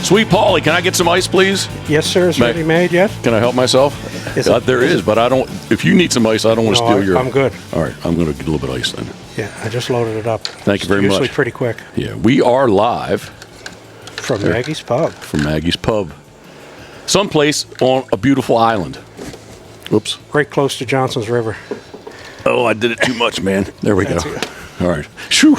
Sweet Paulie, can I get some ice, please? Yes, sir. Is it ready made yet? Can I help myself? There is, but I don't. If you need some ice, I don't want to steal your. I'm good. All right, I'm going to get a little bit of ice then. Yeah, I just loaded it up. Thank you very much. Usually pretty quick. Yeah, we are live from Maggie's Pub. From Maggie's Pub, someplace on a beautiful island. Oops. Right close to Johnson's River. Oh, I did it too much, man. There we go. All right. Shoo.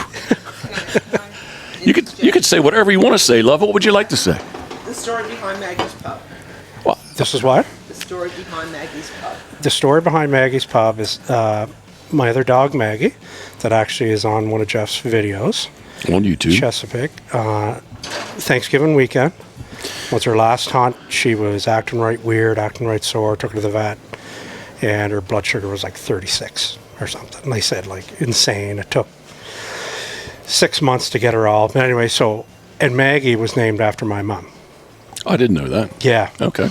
You could say whatever you want to say, love. What would you like to say? The story behind Maggie's Pub. What? This is what? The story behind Maggie's Pub. The story behind Maggie's Pub is my other dog, Maggie, that actually is on one of Jeff's videos. On YouTube. Chesapeake. Thanksgiving weekend was her last hunt. She was acting right weird, acting right sore. Took her to the vet, and her blood sugar was like 36 or something. And they said, like, insane. It took 6 months to get her all. But anyway, and Maggie was named after my mom. I didn't know that. Yeah. Okay.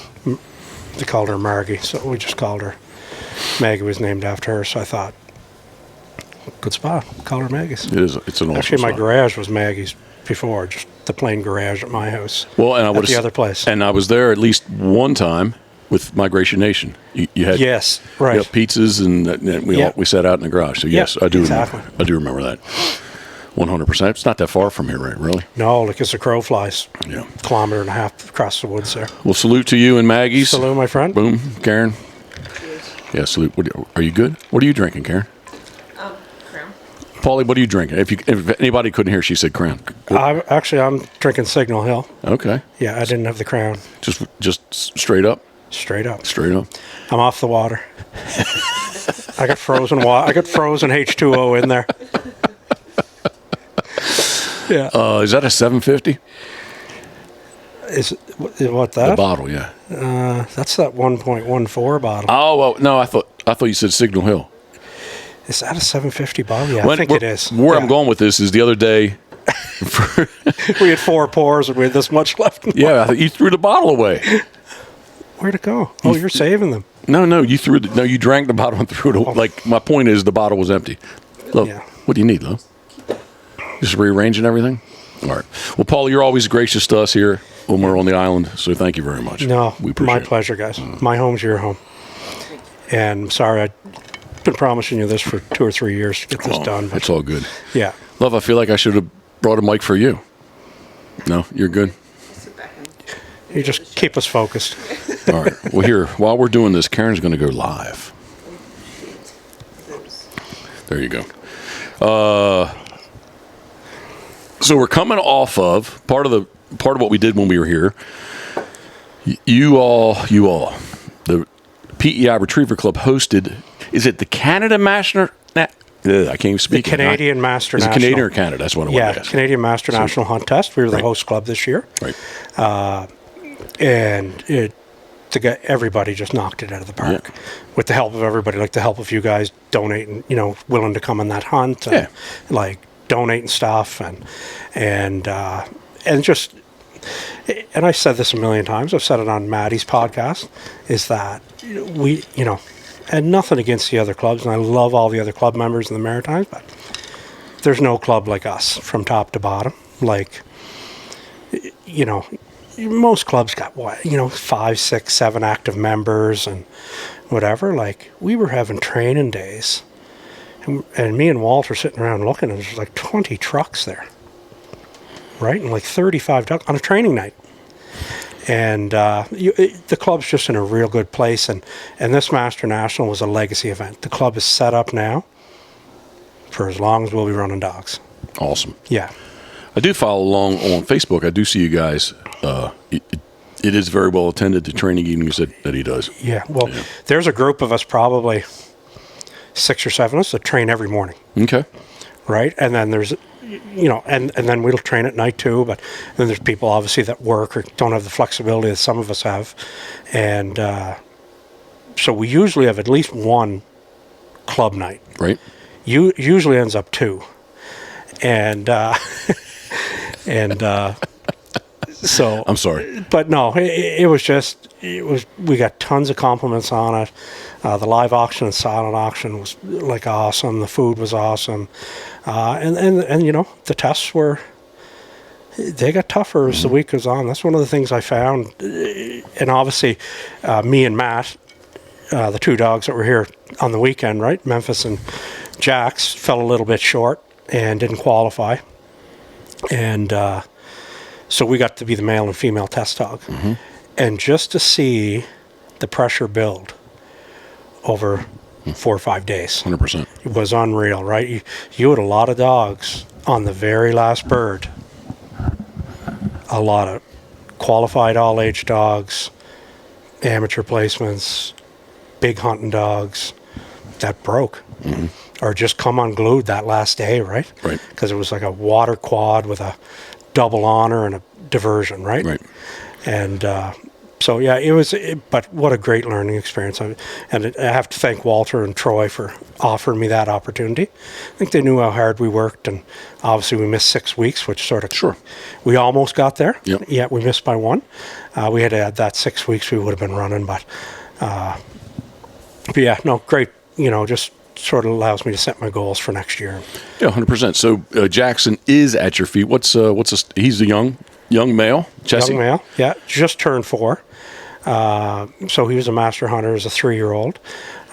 They called her Margie, so we just called her. Maggie was named after her, so I thought, good spot. Call her Maggie's. It is. It's an awesome Actually, my spot. garage was Maggie's before, just the plain garage at my house. Well, and at the other place. And I was there at least one time with Migration Nation. You had yes, right. You had pizzas, and we sat out in the garage. So yes, I do exactly. remember. I do remember that. 100%. It's not that far from here, right? Really? No, like as the crow flies. Yeah. Kilometer and a half across the woods there. Well, salute to you and Maggie's. Salute, my friend. Boom, Karen. Yeah, salute. Are you good? What are you drinking, Karen? Crown. Paulie, what are you drinking? If anybody couldn't hear, she said Crown. I'm drinking Signal Hill. Okay. Yeah, I didn't have the Crown. Just straight up? Straight up. Straight up. I'm off the water. I got frozen water. I got frozen H2O in there. Yeah. Is that a 750? Is what that? The bottle, yeah. That's that 1.14 bottle. Oh, well, no, I thought you said Signal Hill. Is that a 750 bottle? Yeah, I think it is. Where I'm going with this is the other day. We had 4 pours and we had this much left. Yeah, you threw the bottle away. Where'd it go? Oh, you're saving them. No, you drank the bottle and threw it away. Like, my point is the bottle was empty. Look, what do you need, love? Just rearranging everything? All right. Well, Paul, you're always gracious to us here when we're on the island, so thank you very much. No, we appreciate my pleasure, guys. My home's your home. And I'm sorry, I've been promising you this for 2 or 3 years to get this done. But it's all good. Yeah. Love, I feel like I should have brought a mic for you. No, you're good? You just keep us focused. All right. Well, here, while we're doing this, Karen's going to go live. There you go. So we're coming off of part of what we did when we were here. You all, the PEI Retriever Club hosted. Is it the Canada Master? I can't even speak. The Canadian Master National. Is it Canadian or Canada? That's what I want to ask. Canadian Master National Hunt Test. We were the host club this year. Right. And everybody just knocked it out of the park with the help of everybody, like the help of you guys donating, willing to come on that hunt, and, like donating stuff and just, and I said this a million times, I've said it on Maddie's podcast, is that we, and nothing against the other clubs, and I love all the other club members in the Maritimes, but there's no club like us from top to bottom. Like, most clubs got 5, 6, 7 active members and whatever. Like, we were having training days, and me and Walter sitting around looking, and there's like 20 trucks there, right? And like 35 ducks on a training night. And the club's just in a real good place, and this Master National was a legacy event. The club is set up now for as long as we'll be running dogs. Awesome. Yeah. I do follow along on Facebook. I do see you guys. It is very well attended, the training evenings that he does. Yeah. Well, there's a group of us, probably 6 or 7 of us, that train every morning. Okay. Right? And then there's, and then we'll train at night too, but then there's people obviously that work or don't have the flexibility that some of us have. And so we usually have at least one club night. Right. Usually ends up 2. And so I'm sorry, but no, it was we got tons of compliments on it. The live auction and silent auction was like awesome. The food was awesome, and the tests were they got tougher as the week goes on. That's one of the things I found. And obviously, me and Matt, the two dogs that were here on the weekend, right? Memphis and Jax fell a little bit short and didn't qualify. And so we got to be the male and female test dog. And just to see the pressure build over 4 or 5 days. 100%. It was unreal, right? You had a lot of dogs on the very last bird. A lot of qualified all-age dogs, amateur placements, big hunting dogs that broke. Or just come unglued that last day, right? Right. Because it was like a water quad with a double honor and a diversion, right? Right. And so, yeah, but what a great learning experience. And I have to thank Walter and Troy for offering me that opportunity. I think they knew how hard we worked, and obviously we missed 6 weeks, which sort of... Sure. We almost got there. Yep. Yeah, we missed by 1. We had to add that 6 weeks we would have been running, but yeah, no, great, just sort of allows me to set my goals for next year. Yeah, 100%. So Jackson is at your feet. He's a young male, Jesse? Young male, yeah, just turned 4. So he was a master hunter as a 3-year-old.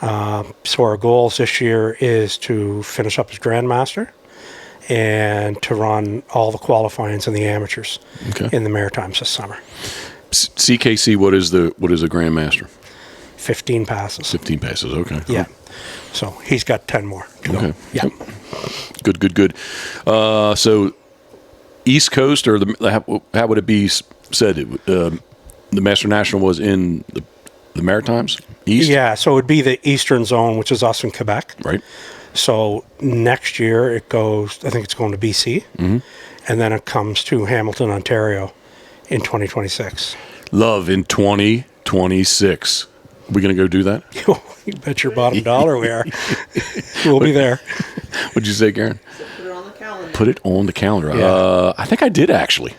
So our goals this year is to finish up as grandmaster and to run all the qualifyings and the amateurs in the Maritimes this summer. CKC, what is a grandmaster? 15 passes. 15 passes, okay. Yeah. So he's got 10 more to go. Okay. Yeah. Good. So East Coast, or how would it be said? The Master National was in the Maritimes? East? Yeah, so it would be the Eastern Zone, which is us in Quebec. Right. So next year I think it's going to BC, and then it comes to Hamilton, Ontario in 2026. Love in 2026. We going to go do that? You bet your bottom dollar we are. We'll be there. What'd you say, Karen? So put it on the calendar. Put it on the calendar. Yeah. I think I did, actually.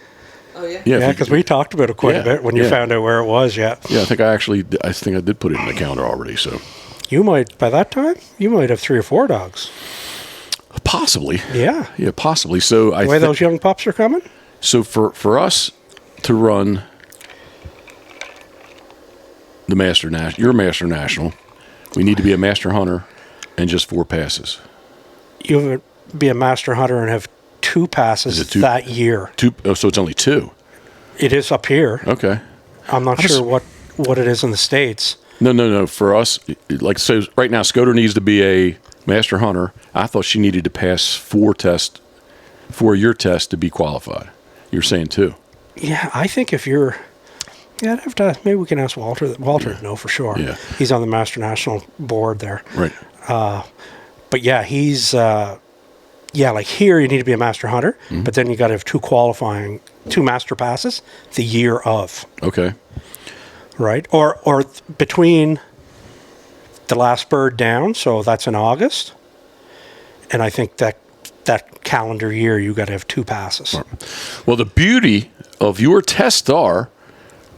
Oh, yeah? Yeah, because we talked about it quite a bit when you found out where it was, Yeah, I think I did put it in the calendar already, so. You might, by that time, have 3 or 4 dogs. Possibly. Yeah. Yeah, possibly. So The way those young pups are coming? So for us to run the your Master National, we need to be a Master Hunter and just 4 passes. You would be a Master Hunter and have 2 passes that year. 2? Oh, so it's only 2. It is up here. Okay. I'm not sure what it is in the States. No. For us, so right now, Scoter needs to be a Master Hunter. I thought she needed to pass 4 year test to be qualified. You're saying 2. Yeah, I think if you're... Yeah, I'd have to... Maybe we can ask Walter. Walter would know for sure. Yeah. He's on the Master National board there. Right. But yeah, he's... like here you need to be a Master Hunter, but then you got to have 2 Master Passes the year of. Okay. Right? Or between the last bird down, so that's in August, and I think that calendar year you got to have 2 passes. Right. Well, the beauty of your test are,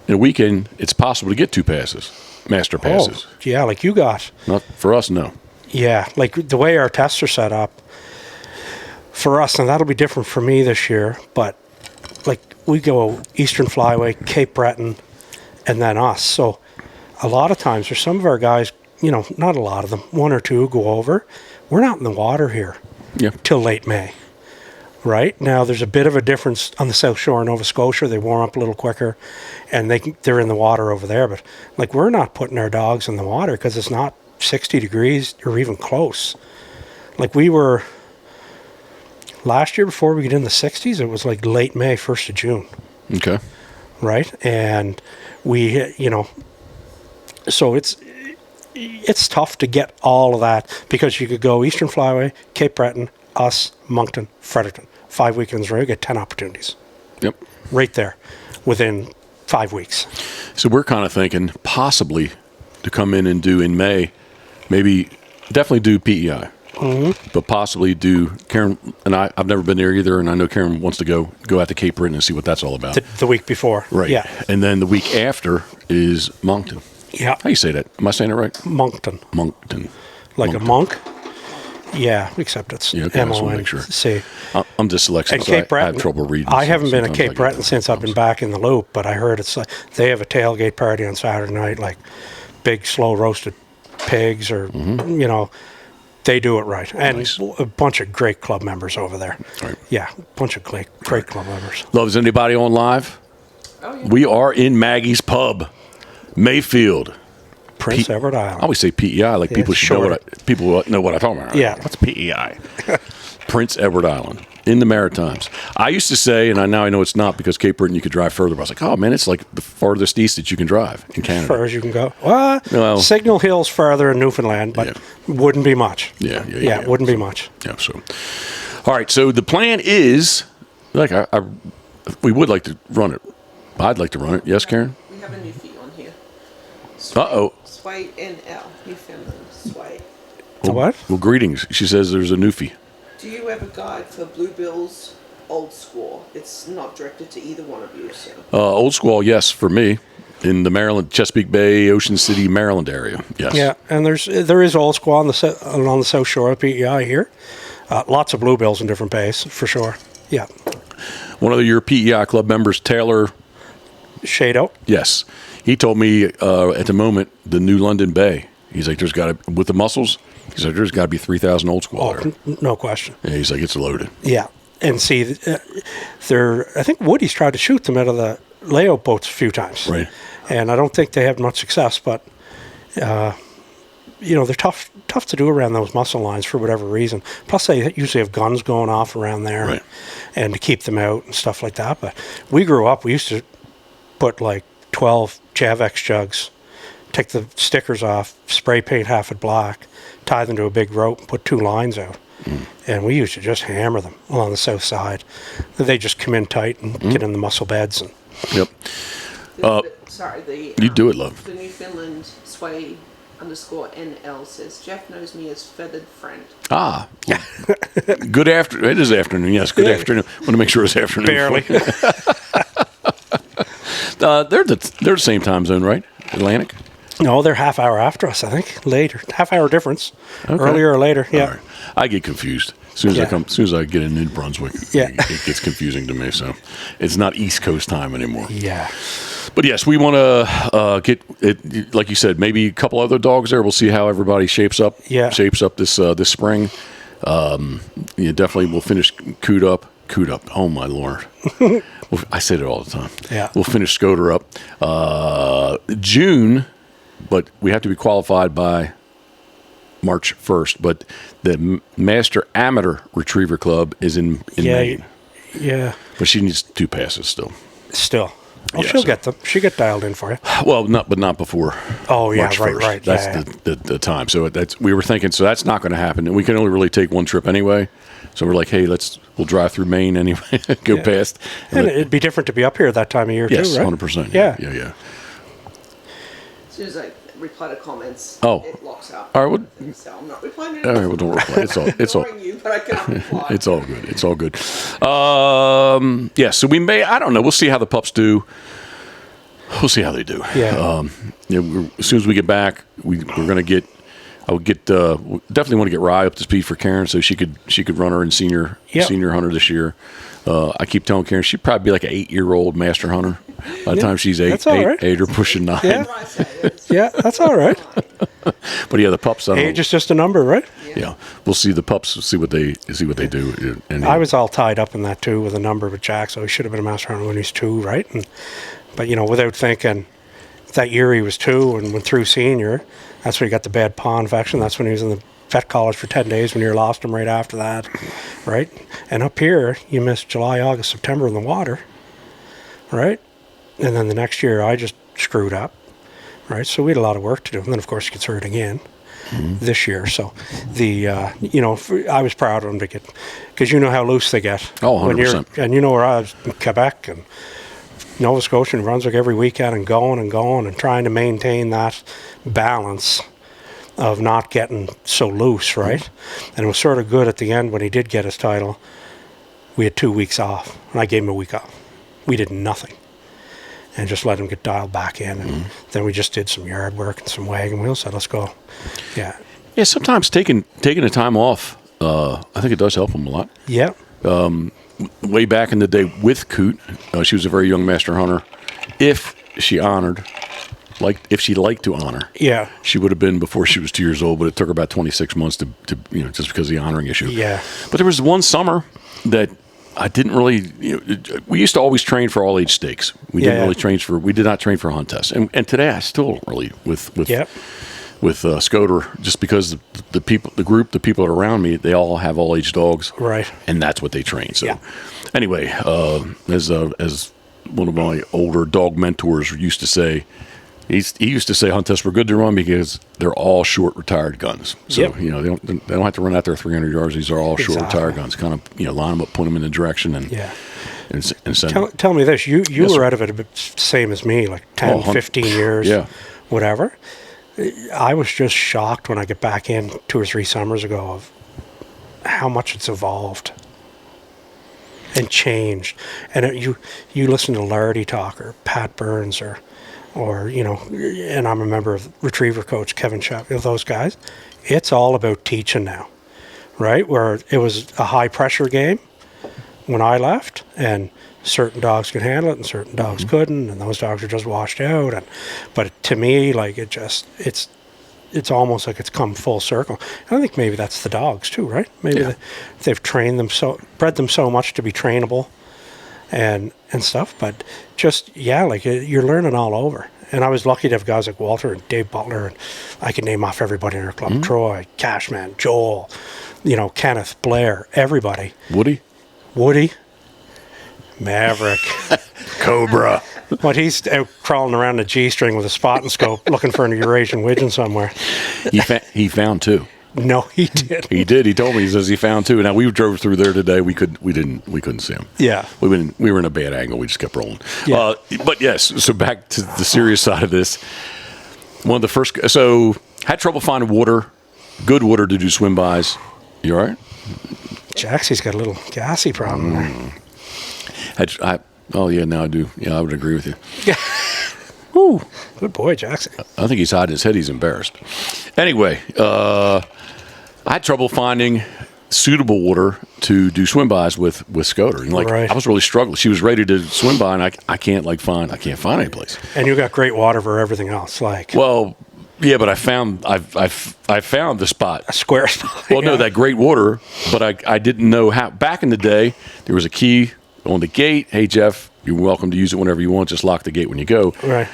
in a weekend, it's possible to get 2 passes, Master Passes. Oh, yeah, like you got. Not for us, no. Yeah, like the way our tests are set up, for us, and that'll be different for me this year, but like we go Eastern Flyway, Cape Breton, and then us. So a lot of times there's some of our guys, not a lot of them, 1 or 2 go over. We're not in the water here till late May. Right? Now there's a bit of a difference on the South Shore of Nova Scotia. They warm up a little quicker and they're in the water over there. But like we're not putting our dogs in the water because it's not 60 degrees or even close. Like we were... Last year, before we get in the 60s, it was like late May, 1st of June. Okay. Right? And we, so it's tough to get all of that because you could go Eastern Flyway, Cape Breton, us, Moncton, Fredericton. 5 weekends, right? You get 10 opportunities. Yep. Right there within 5 weeks. So we're kind of thinking possibly to come in and do in May, definitely do PEI. But possibly do Karen and I've never been there either, and I know Karen wants to go out to Cape Breton and see what that's all about. The week before, right? Yeah, and then the week after is Moncton. Yeah, how you say that? Am I saying it right? Moncton, like Moncton. A monk. Yeah, except it's okay, M-O-N-C. I'm dyslexic, And so Cape I have Breton, trouble reading. I haven't been at Sometimes Cape get Breton that since I've been back in the loop, but I heard it's like they have a tailgate party on Saturday night, like big slow roasted pigs, or they do it right, and Nice. a bunch of great club members over there. Right. Yeah, a bunch of great club members. Loves anybody on live? Oh, yeah. We are in Maggie's Pub, Mayfield. Prince Edward I Island. always say PEI, like people should know short. people know what I'm talking about. Yeah. What's PEI? Prince Edward Island in the Maritimes. I used to say, and now I know it's not, because Cape Breton you could drive further. But I was like, oh man, it's like the farthest east that you can drive in As Canada. far as you can go. Well, Signal Hill's farther in Newfoundland, but wouldn't be much. Yeah, wouldn't be much. Yeah. So, all right. So the plan is, like, we would like to run it. I'd like to run it. Yes, Karen. We have a new fee on here. Uh-oh. Sway NL, Newfoundland Sway. The what? Well, greetings. She says there's a newfie. Do you have a guide for bluebills old school? It's not directed to either one of you, so. Old school, yes, for me, in the Maryland, Chesapeake Bay, Ocean City, Maryland area. Yes. Yeah, and there is old school on the south shore of PEI here. Lots of bluebills in different bays, for sure. Yeah. One of your PEI club members, Taylor. Shado. Yes. He told me at the moment, the New London Bay. He's like, there's got to, with the mussels, he's like, there's got to be 3,000 old school there. No question. Yeah, he's like, it's loaded. Yeah. And see, I think Woody's tried to shoot them out of the layout boats a few times. Right. And I don't think they have much success, but, they're tough to do around those mussel lines for whatever reason. Plus, they usually have guns going off around there, Right. and to keep them out and stuff like that. But we grew up, we used to put like 12 Javex jugs, take the stickers off, spray paint half it black, tie them to a big rope, and put 2 lines out. And we used to just hammer them along the south side. They just come in tight and get in the mussel beds. And Yep. The You do it, love. The Newfoundland Sway _NL says, Jeff knows me as feathered friend. Ah. Good afternoon. It is afternoon. Yes, good afternoon. Want to make sure it's afternoon. barely. They're the same time zone, right? Atlantic? No, they're half hour after us, I think. Later. Half hour difference. Okay. Earlier or later, yeah. All right. I get confused. As soon as I get in New Brunswick, Yeah. it gets confusing to me. So it's not East Coast time anymore. Yeah. But yes, we want to get it, like you said, maybe a couple other dogs there. We'll see how everybody shapes up. Yeah. Shapes up this spring. Definitely we'll finish Coot up. Oh my Lord. I say it all the time. Yeah. We'll finish Scoter up June, but we have to be qualified by March 1st. But the Master Amateur Retriever Club is in Maine. Yeah. But she needs 2 passes still. Still. Well, Yeah, she'll so- get them. She'll get dialed in for you. Well, not before. Oh, yeah, March right, 1st. right. That's Yeah, the time. So we were thinking, so that's not going to happen, and we can only really take one trip anyway. So we're like, hey, we'll drive through Maine anyway, go past. And it'd be different to be up here that time of year, Yes, too, right? 100%. Yeah. Yeah. As soon as I reply to comments, Oh. it locks out. All right, So I'm not replying. All right, well, don't reply. It's all. ignoring you, but I cannot reply. It's all good. It's all good. Yeah. So we may. I don't know. We'll see how the pups do. We'll see how they do. Yeah. As soon as we get back, we're going to get. I would get definitely want to get Rye up to speed for Karen, so she could run her in senior hunter this year. I keep telling Karen she'd probably be like an 8-year-old master hunter by the time she's That's all right. eight or pushing 9. Yeah. What I say is, Yeah, that's all right. But yeah, the pups. I don't Age know. is just a number, right? Yeah, we'll see the pups. See what they do. And I was all tied up in that, too, with a number with Jack, so he should have been a master hunter when he's 2, right? But, without thinking, that year he was 2 and went through senior, that's when he got the bad paw infection. That's when he was in the vet college for 10 days when you lost him right after that, right? And up here, you missed July, August, September in the water, right? And then the next year, I just screwed up, right? So we had a lot of work to do. And then, of course, he gets hurt again this year. So, I was proud of him to get, because you know how loose they get. Oh, 100%. And you know where I was in Quebec and Nova Scotia and Brunswick every weekend and going and trying to maintain that balance of not getting so loose, right? And it was sort of good at the end when he did get his title. We had 2 weeks off, and I gave him a week off. We did nothing and just let him get dialed back in. And then we just did some yard work and some wagon wheels. Said, let's go. Yeah. Yeah, sometimes taking the time off, I think it does help them a lot. Yeah. Way back in the day with Coot, she was a very young master hunter. If she liked to honor, Yeah. she would have been before she was 2 years old. But it took her about 26 months to just because of the honoring issue. Yeah. But there was one summer that I didn't really. We used to always train for all age stakes. We didn't really train for. We did not train for hunt tests. And today I still don't really with Scoter, just because the people that are around me, they all have all age dogs, Right. and that's what they train. So, anyway, as one of my older dog mentors used to say, he used to say hunt tests were good to run because they're all short retired guns. So they don't have to run out there 300 yards. These are all short retired guns. Kind of line them up, put them in the direction, and send. Tell me this: you Yes, were sir. out of it a bit same as me, like 10, 15 years, whatever. I was just shocked when I get back in 2 or 3 summers ago of how much it's evolved and changed. And you listen to Lardy talk or Pat Burns or and I'm a member of retriever coach Kevin Shep, those guys. It's all about teaching now, right? Where it was a high pressure game when I left, and certain dogs could handle it and certain dogs couldn't, and those dogs are just washed out. But to me, like it's almost like it's come full circle. And I think maybe that's the dogs too, right? Maybe they've trained them bred them so much to be trainable and stuff. But just you're learning all over. And I was lucky to have guys like Walter and Dave Butler, and I can name off everybody in our club: Troy, Cashman, Joel, Kenneth, Blair, everybody. Woody, Maverick, Cobra. But he's out crawling around the G-string with a spotting scope looking for an Eurasian widgeon somewhere. He found 2. No, he did. He did. He told me. He says he found 2. Now we drove through there today. We couldn't see him. Yeah, we were in a bad angle. We just kept rolling. Yeah. But yes. So back to the serious side of this. One of the first. So had trouble finding good water to do swim bys. You all right? Jaxie's got a little gassy problem there. Now I do. Yeah, I would agree with you. Yeah. Woo. Good boy, Jackson. I think he's hiding his head. He's embarrassed. Anyway, I had trouble finding suitable water to do swim bys with Scoter. And I was really struggling. She was ready to swim by, and I can't find any place. And you got great water for everything else, Well, yeah, but I found the spot. A square spot. Well, no, that great water, but I didn't know how. Back in the day, there was a key on the gate. Hey, Jeff, you're welcome to use it whenever you want. Just lock the gate when you go. Right.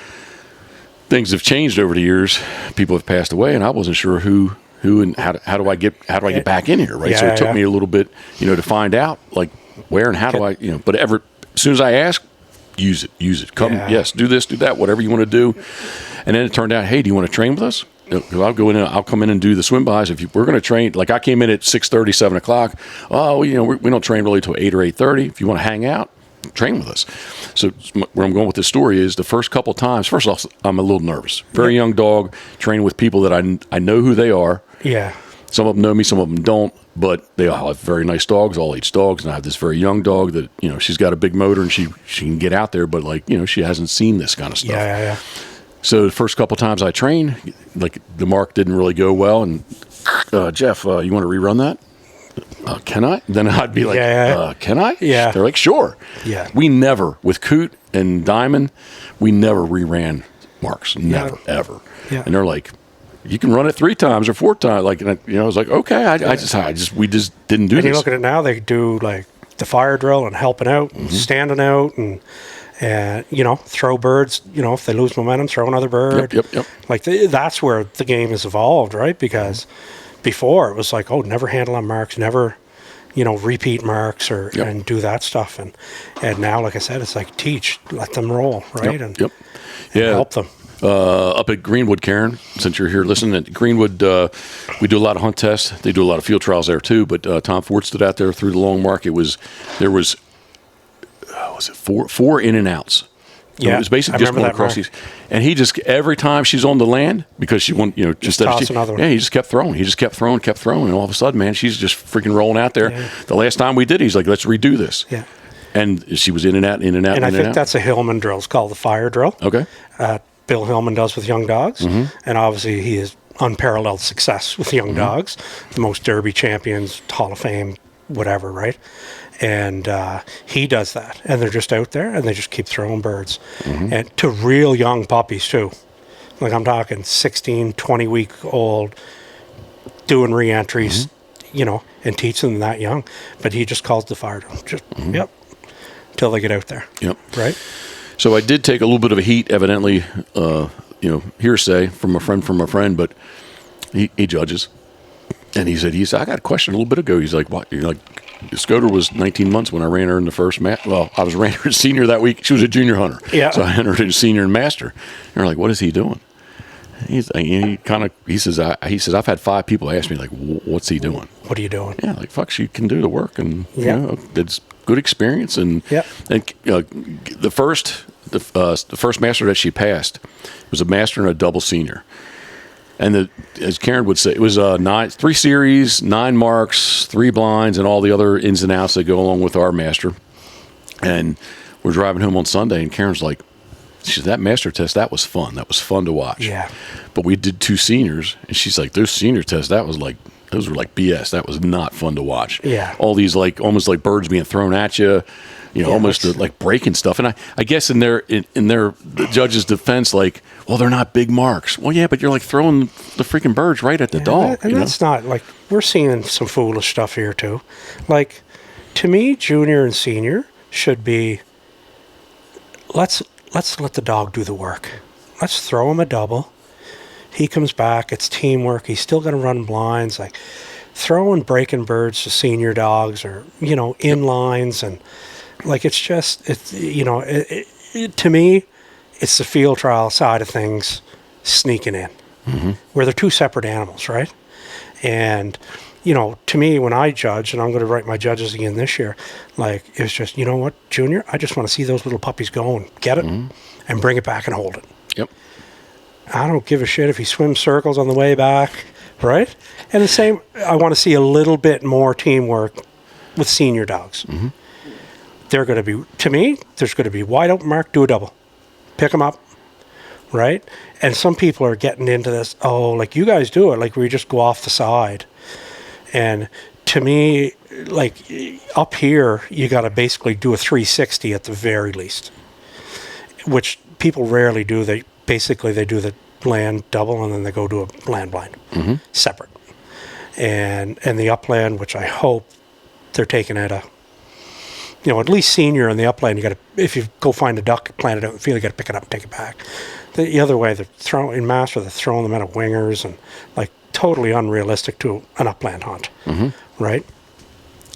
Things have changed over the years. People have passed away, and I wasn't sure who and how do I get back in here, right? Yeah, so it took me a little bit, to find out like where and how do I, But as soon as I ask, use it. Come, yes, do this, do that, whatever you want to do. And then it turned out, hey, do you want to train with us? I'll come in and do the swim bys. We're going to train, like I came in at 6:30, 7 o'clock. Oh, we don't train really till 8 or 8:30. If you want to hang out, train with us. So where I'm going with this story is the first couple times. First off, I'm a little nervous. Very young dog, training with people that I know who they are. Yeah. Some of them know me, some of them don't. But they all have very nice dogs, all age dogs. And I have this very young dog that she's got a big motor and she can get out there, but she hasn't seen this kind of stuff. Yeah. So the first couple times I trained, like the mark didn't really go well. And Jeff, you want to rerun that? Can I? Then I'd be like, can I? Yeah. They're like, sure. Yeah. We never, with Coot and Diamond, we never reran marks. Never, ever. Yeah. And they're like, you can run it 3 times or 4 times. Like, I was like, okay. We just didn't do this. And you look at it now, they do like the fire drill and helping out and standing out and throw birds, if they lose momentum, throw another bird. Yep. Like that's where the game has evolved, right? Because before it was like, never handle on marks, never, repeat marks and do that stuff. And now, like I said, it's like teach, let them roll, right? And help them. Up at Greenwood, Karen, since you're here listening, at Greenwood, we do a lot of hunt tests. They do a lot of field trials there too. But Tom Ford stood out there through the long mark. There was 4 in and outs. Yeah, it was basically just going across these. And he just, every time she's on the land, because she won, just toss another one. Yeah, he just kept throwing. He just kept throwing. And all of a sudden, man, she's just freaking rolling out there. Yeah. The last time we did, he's like, let's redo this. Yeah. And she was in and out. And I think that's a Hillman drill. It's called the fire drill. Okay. Bill Hillman does with young dogs. Mm-hmm. And obviously, he has unparalleled success with young dogs. The most Derby champions, Hall of Fame, whatever, right? And he does that. And they're just out there, and they just keep throwing birds. And to real young puppies, too. Like I'm talking 16, 20-week-old, doing re-entries, you know, and teaching them that young. But he just calls the fire drill. Just, yep, till they get out there. Yep. Right? So I did take a little bit of a heat, evidently, you know, hearsay from a friend, but he judges. And he said, I got a question a little bit ago. He's like, what? You're like, Scoter was 19 months when I ran her in the first well, I was ran her as senior that week. She was a junior hunter. Yeah. So I entered her as senior and master. And they're like, what is he doing? He says, I've had 5 people ask me, like, what's he doing? What are you doing? Yeah, like, fuck, she can do the work. And, Yeah. you know, it's good experience. And, the first master that she passed was a master and a double senior. And as Karen would say, it was 3 series, 9 marks, 3 blinds, and all the other ins and outs that go along with our master. And we're driving home on Sunday, and Karen's like, she said, that master test, that was fun. That was fun to watch. Yeah. But we did 2 seniors, and she's like, those senior tests, those were like BS. That was not fun to watch. Yeah. All these almost like birds being thrown at you, you know, almost like breaking stuff. And I guess in the judge's defense, like, well, they're not big marks. Well, yeah, but you're like throwing the freaking birds right at the dog. And that's not like, we're seeing some foolish stuff here too. Like, to me, junior and senior should be, let's let the dog do the work. Let's throw him a double. He comes back. It's teamwork. He's still going to run blinds. Like, throwing breaking birds to senior dogs, or, you know, inlines, and like, it's you know, to me, it's the field trial side of things sneaking in, where they're 2 separate animals, right? And, you know, to me, when I judge, and I'm going to write my judges again this year, like, it's just, you know what, Junior, I just want to see those little puppies go and get it and bring it back and hold it. Yep. I don't give a shit if he swims circles on the way back, right? And the same, I want to see a little bit more teamwork with senior dogs. They're going to be, to me, there's going to be wide open mark, do a double. Pick them up, right? And some people are getting into this, oh, like, you guys do it, like, we just go off the side. And to me, like, up here, you got to basically do a 360 at the very least, which people rarely do. They do the land double, and then they go to a land blind, separate. And the upland, which I hope they're taking at you know, at least senior in the upland, you got to, if you go find a duck, plant it out in the field, you got to pick it up and take it back. The other way, they're throwing them out of wingers, and like, totally unrealistic to an upland hunt, right?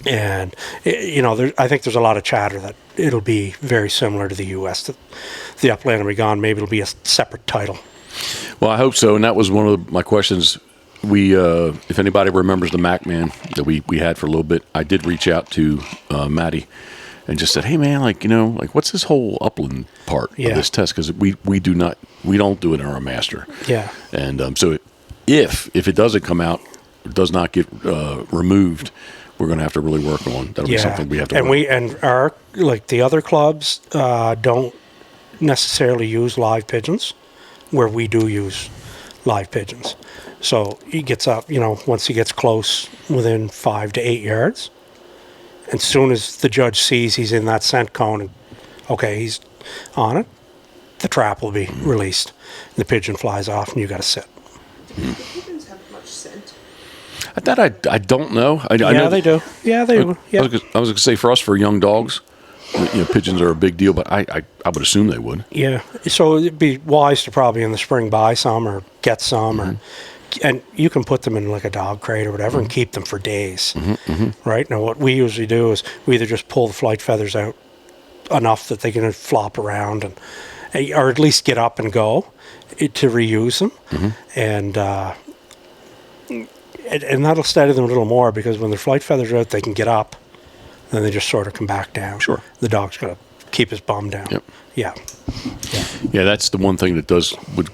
And you know, I think there's a lot of chatter that it'll be very similar to the U.S. That the upland will be gone. Maybe it'll be a separate title. Well, I hope so. And that was one of my questions. We, if anybody remembers the Mac Man that we had for a little bit, I did reach out to Maddie and just said, hey man, like, you know, like, what's this whole upland part of this test? Because we don't do it in our master. Yeah. And so if it doesn't come out, it does not get removed, we're going to have to really work on. That'll be something we have to. And our, like, the other clubs don't necessarily use live pigeons, where we do use live pigeons. So he gets up, you know, once he gets close, within 5 to 8 yards, as soon as the judge sees he's in that scent cone, and okay, he's on it, the trap will be released. The pigeon flies off, and you got to sit. Do pigeons have much scent? That I don't know. I know they do. Yeah, they do. Yeah. I was going to say, for us, for young dogs, you know, pigeons are a big deal, but I would assume they would. Yeah. So it'd be wise to probably in the spring buy some or get some, and you can put them in like a dog crate or whatever and keep them for days. Right? Now, what we usually do is we either just pull the flight feathers out enough that they can flop around, or at least get up and go, to reuse them. And that'll steady them a little more, because when their flight feathers are out, they can get up, then they just sort of come back down. Sure. The dog's got to keep his bum down. Yep. Yeah. Yeah, that's the one thing that would,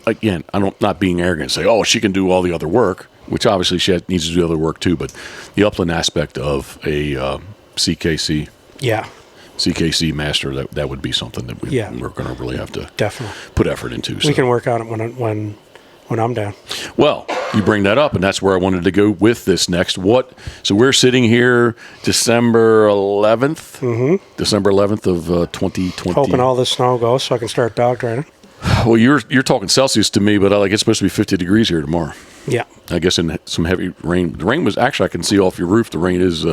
again, not being arrogant, say, oh, she can do all the other work, which obviously she needs to do other work too, but the upland aspect of a CKC. Yeah. CKC master, that would be something that we're going to really have to definitely put effort into. So. We can work on it when I'm down. Well, you bring that up, and that's where I wanted to go with this next. So we're sitting here December 11th. Mm-hmm. December 11th of 2020. Hoping all this snow goes so I can start dog training. Well, you're talking Celsius to me, but it's supposed to be 50 degrees here tomorrow. Yeah. I guess in some heavy rain. The rain was actually, I can see off your roof. The rain's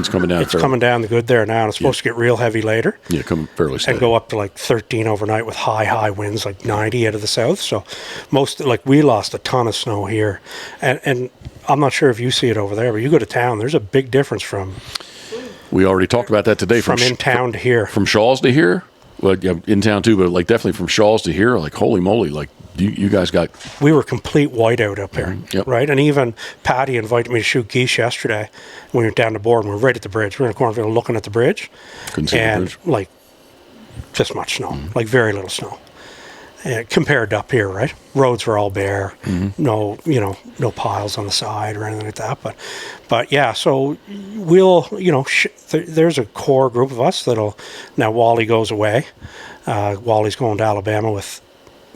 coming down. It's coming down the good there now, and it's supposed to get real heavy later. Yeah, coming fairly steady. And go up to like 13 overnight with high winds, like 90 out of the south. So we lost a ton of snow here. And I'm not sure if you see it over there, but you go to town, there's a big difference from... We already talked about that today. From in town to here. From Shaw's to here? Well, yeah, in town too, but definitely from Shaw's to here, holy moly, you guys got... We were complete whiteout up here, yep. Right? And even Patty invited me to shoot geese yesterday when we went down the board, and we were right at the bridge. We were in a cornfield looking at the bridge. Couldn't see the bridge. This much snow, very little snow. Compared to up here, right? Roads were all bare, no piles on the side or anything like that. But yeah, so we'll, there's a core group of us now Wally goes away. Wally's going to Alabama with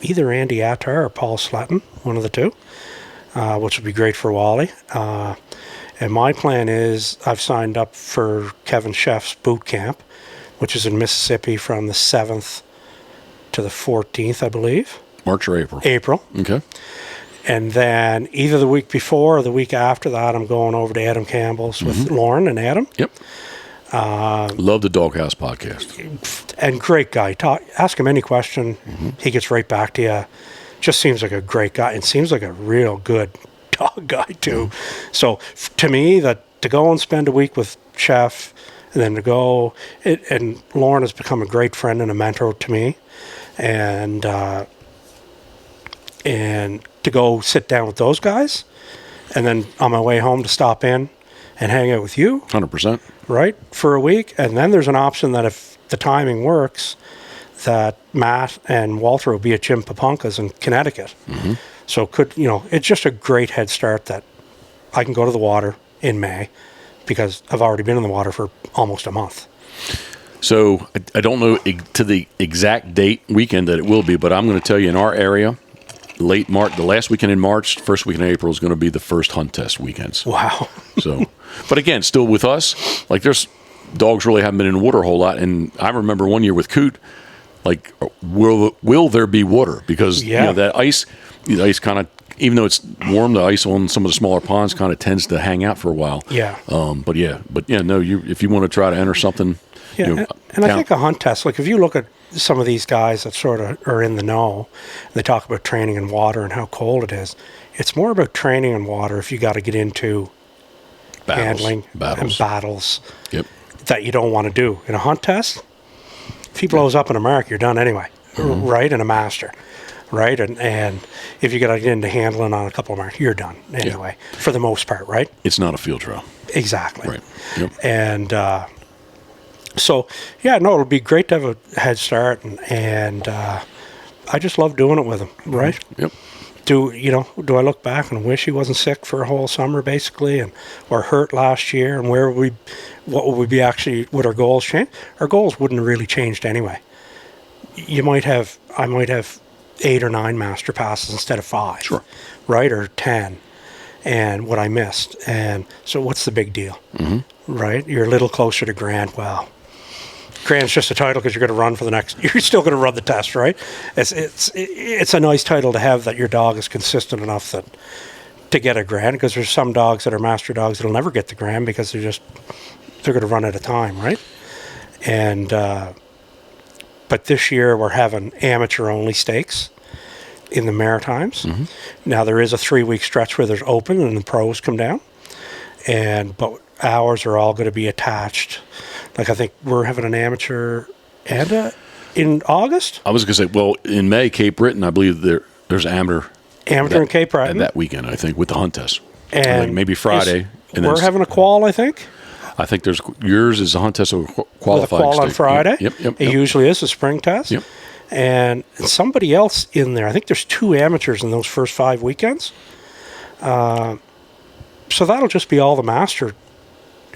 either Andy Attar or Paul Slatton, one of the two, which would be great for Wally. And my plan is I've signed up for Kevin Chef's boot camp, which is in Mississippi from the 7th to the 14th, I believe. March or April? April. Okay. And then either the week before or the week after that, I'm going over to Adam Campbell's with Lauren and Adam. Yep. Love the Doghouse podcast. And great guy. Ask him any question. He gets right back to you. Just seems like a great guy and seems like a real good dog guy too. So to me, to go and spend a week with Chef and then to go, and Lauren has become a great friend and a mentor to me. And to go sit down with those guys, and then on my way home to stop in and hang out with you. 100%. Right, for a week. And then there's an option that if the timing works, that Matt and Walter will be at Jim Papunka's in Connecticut. So it's just a great head start that I can go to the water in May because I've already been in the water for almost a month. So I don't know to the exact date weekend that it will be, but I'm going to tell you in our area, late March, the last weekend in March, first weekend in April is going to be the first hunt test weekends. Wow. So, but again, still with us, there's dogs really haven't been in the water a whole lot. And I remember one year with Coot, will there be water? Because that the ice kind of, even though it's warm, the ice on some of the smaller ponds kind of tends to hang out for a while. Yeah. If you want to try to enter something. Yeah, and I think a hunt test, if you look at some of these guys that sort of are in the know, they talk about training in water and how cold it is. It's more about training in water if you got to get into handling and battles that you don't want to do. In a hunt test, if he blows up in a mark, you're done anyway, right? In a master, right? And if you got to get into handling on a couple of marks, you're done anyway, for the most part, right? It's not a field trial. Exactly. Right. Yep. And... So, it'll be great to have a head start, and I just love doing it with him, right? Yep. Do I look back and wish he wasn't sick for a whole summer, basically, or hurt last year, and what would we be actually, would our goals change? Our goals wouldn't have really changed anyway. I might have 8 or 9 master passes instead of 5. Sure. Right, or 10. And what I missed. And so what's the big deal? Right? You're a little closer to Grand. Well, Grand's just a title because you're going to run for the next. You're still going to run the test, right? It's a nice title to have that your dog is consistent enough to get a Grand, because there's some dogs that are master dogs that'll never get the Grand because they're going to run out of time, right? And but this year we're having amateur only stakes in the Maritimes. Now there is a 3-week stretch where there's open and the pros come down, but ours are all going to be attached. I think we're having an amateur and in August. I was going to say, well, in May, Cape Breton, I believe there's amateur in Cape Breton that weekend. I think with the hunt test, and maybe Friday. We're having a qual, I think. I think yours is a hunt test or qualified. With a qual on Friday. Yep. It usually is a spring test. Yep. And somebody else in there. I think there's 2 amateurs in those first 5 weekends. So that'll just be all the master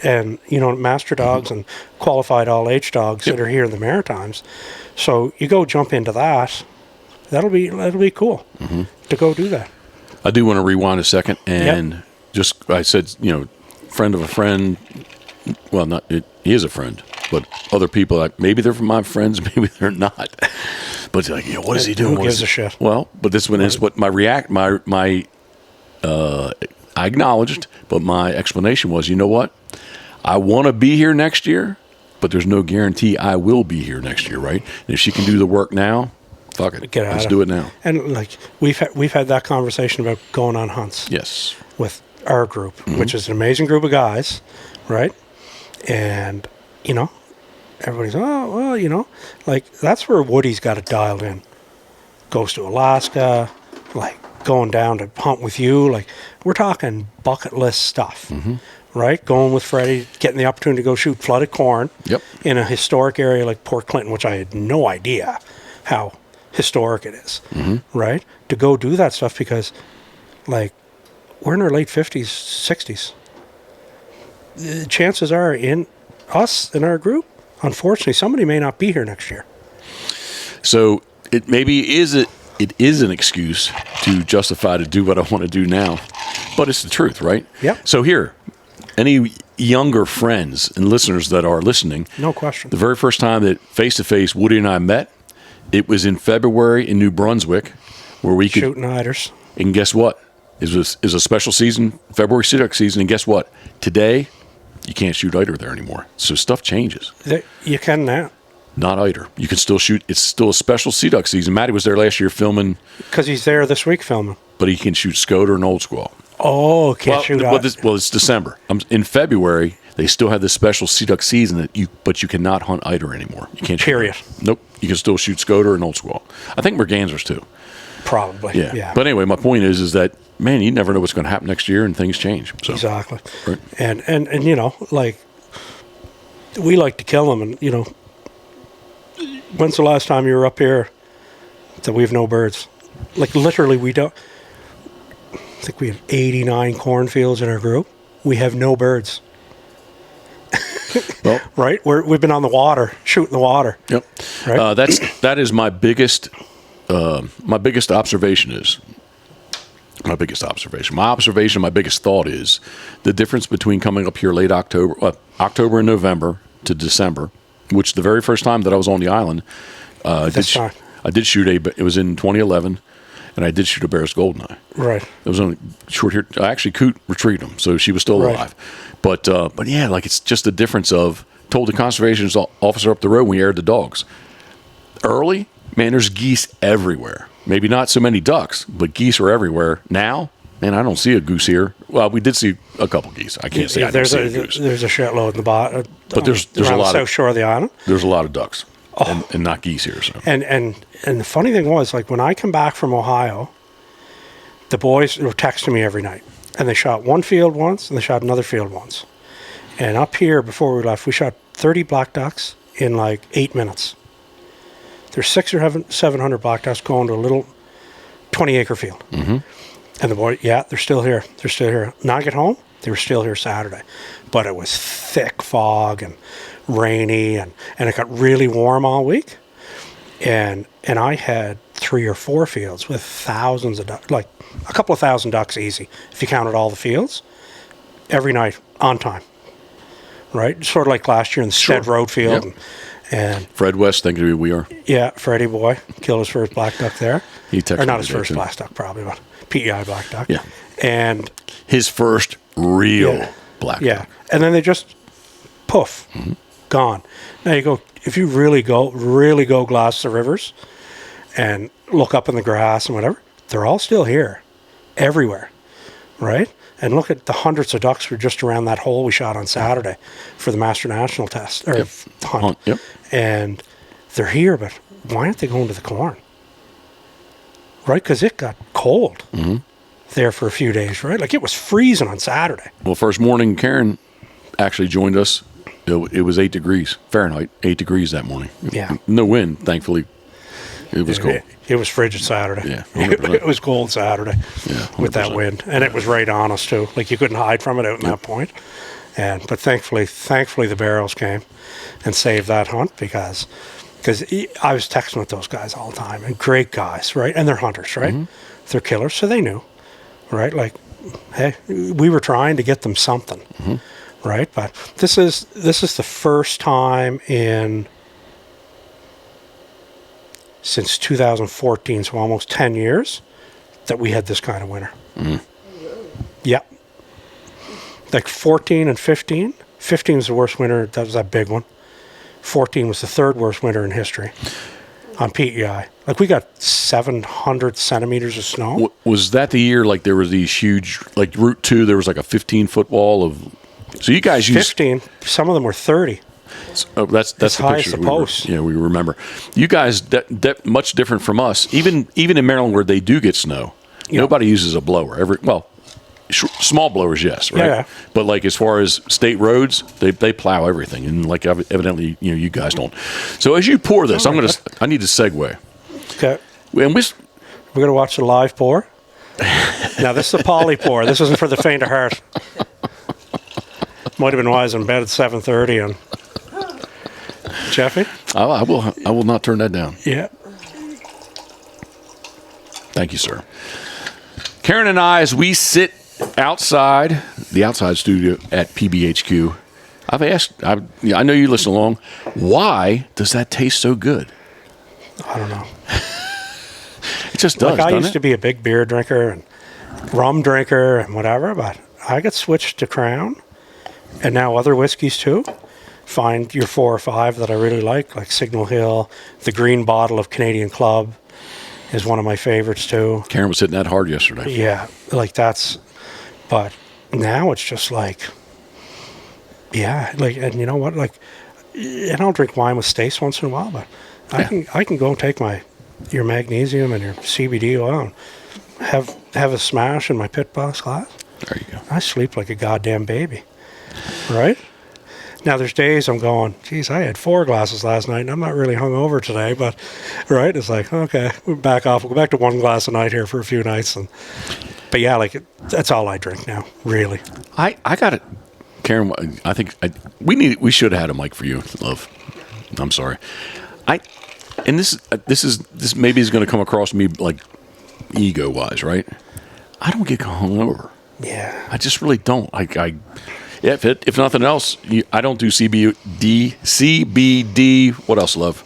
and master dogs and qualified all age dogs that are here in the Maritimes. So you go jump into that. That'll be cool to go do that. I do want to rewind a second and I said, friend of a friend. Well, he is a friend, but other people, like, maybe they're my friends, maybe they're not. But like, what is he doing? Who gives a shit? Well, but this one is what I acknowledged, but my explanation was, you know what? I want to be here next year, but there's no guarantee I will be here next year, right? And if she can do the work now, fuck it. Let's do it now. And like we've had that conversation about going on hunts. Yes. With our group, which is an amazing group of guys, right? And everybody's like that's where Woody's got it dialed in. Goes to Alaska, like going down to hunt with you, like we're talking bucket list stuff. Right? Going with Freddie, getting the opportunity to go shoot flooded corn in a historic area like Port Clinton, which I had no idea how historic it is. Right? To go do that stuff because, like, we're in our late 50s, 60s. The chances are in our group, unfortunately, somebody may not be here next year. So it maybe is an excuse to justify to do what I want to do now, but it's the truth, right? Yep. So here, any younger friends and listeners that are listening, no question. The very first time that face-to-face Woody and I met, it was in February in New Brunswick, where we could shooting eiders. And guess what? It was a special season, February sea duck season, and guess what? Today, you can't shoot eider there anymore. So stuff changes. You can now. Not eider. You can still shoot. It's still a special sea duck season. Matty was there last year filming. Because he's there this week filming. But he can shoot Scoter and Old Squaw. Oh, can't shoot eider. Well, it's December. In February, they still have this special sea duck season but you cannot hunt eider anymore. You can't. Period. Nope. You can still shoot Scoter and Old Squaw. I think mergansers too. Probably. Yeah. But anyway, my point is that, man, you never know what's going to happen next year, and things change. So. Exactly. Right. And like, we like to kill them, and when's the last time you were up here that we have no birds? Like, literally, we don't. I think we have 89 cornfields in our group. We have no birds. Well, right? We've been on the water, shooting the water. Yep. Right. That is my biggest observation is. My biggest observation. My biggest thought is the difference between coming up here late October and November to December, which the very first time that I was on the island, I did shoot it was in 2011, and I did shoot a Bear's Goldeneye. Right. It was only short here. Actually, Coot retrieved him, so she was still alive. But yeah, like it's just the difference of told the conservation officer up the road when we aired the dogs. Early, man, there's geese everywhere. Maybe not so many ducks, but geese are everywhere. Now, man, I don't see a goose here. Well, we did see a couple geese. I can't say I didn't see a goose. There's a shitload in the bottom. But there's a lot south shore of the island. There's a lot of ducks and not geese here. So. And the funny thing was, like, when I come back from Ohio, the boys were texting me every night. And they shot one field once, and they shot another field once. And up here, before we left, we shot 30 black ducks in like 8 minutes. There's 600 or 700 black ducks going to a little 20-acre field. Mm-hmm. And the boy, they're still here. They're still here. Now I get home, they were still here Saturday. But it was thick fog and rainy, and it got really warm all week. And I had 3 or 4 fields with thousands of ducks, like a couple of thousand ducks easy, if you counted all the fields, every night on time. Right? Sort of like last year in the Stead Road field. Yep. And Fred West, thank you, who we are. Yeah, Freddie boy killed his first black duck there. He texted or not his me first too. black duck, probably, but PEI black duck. Yeah. And his first real black duck. And then they just poof, gone. Now you go, if you really go glass the rivers and look up in the grass and whatever, they're all still here, everywhere, right? And look at the hundreds of ducks were just around that hole we shot on Saturday for the Master National test, or hunt. Yep. And they're here, but why aren't they going to the corn? Right? Because it got cold there for a few days, right? Like, it was freezing on Saturday. Well, first morning, Karen actually joined us. It was 8 degrees Fahrenheit, 8 degrees that morning. Yeah. No wind, thankfully. It was cold. It was frigid Saturday. Yeah, it was cold Saturday with that 100%. wind. And it was right on us, too. Like, you couldn't hide from it out in that point. But thankfully the barrels came and saved that hunt because I was texting with those guys all the time. And great guys, right? And they're hunters, right? They're killers, so they knew. right? Like, hey, we were trying to get them something, right? But this is the first time since 2014, so almost 10 years, that we had this kind of winter. Yeah. Like 14 and 15. 15 was the worst winter. That was that big one. 14 was the third worst winter in history on PEI. Like, we got 700 centimeters of snow. Was that the year, like, there was these huge, like, Route 2, there was like a 15-foot wall of... So you guys used... 15. Some of them were 30. That's as the high picture. as the post. We remember. You guys, much different from us. Even in Maryland, where they do get snow, nobody uses a blower. Small blowers, yes, right? Yeah. But like, as far as state roads, they plow everything, and like, evidently, you guys don't. So as you pour this, I need to segue. Okay. And we're gonna watch the live pour. Now, this is a Paulie pour. This isn't for the faint of heart. Might have been wise in bed at 7:30 and Jeffy? I will not turn that down. Yeah. Thank you, sir. Karen and I, as we sit outside the outside studio at PBHQ, I've asked, I know you listen along, why does that taste so good? I don't know. It just does, I used to be a big beer drinker and rum drinker and whatever, but I got switched to Crown and now other whiskeys too. Find your 4 or 5 that I really like Signal Hill. The green bottle of Canadian Club is one of my favorites too. Karen was hitting that hard yesterday. Yeah, but now it's just like, yeah, like, and you know what, like, and I'll drink wine with Stace once in a while, but I can go and take your magnesium and your CBD oil and have a smash in my Pitboss glass. There you go. I sleep like a goddamn baby, right? Now, there's days I'm going, geez, I had 4 glasses last night, and I'm not really hungover today, but, right, it's like, okay, we'll back off. We'll go back to 1 glass a night here for a few nights. But yeah, like, that's all I drink now, really. I got it. Karen, I think we should have had a mic for you, love. I'm sorry. And this maybe is going to come across me like ego-wise, right? I don't get hungover. Yeah. I just really don't. If nothing else, I don't do CBD. What else, love?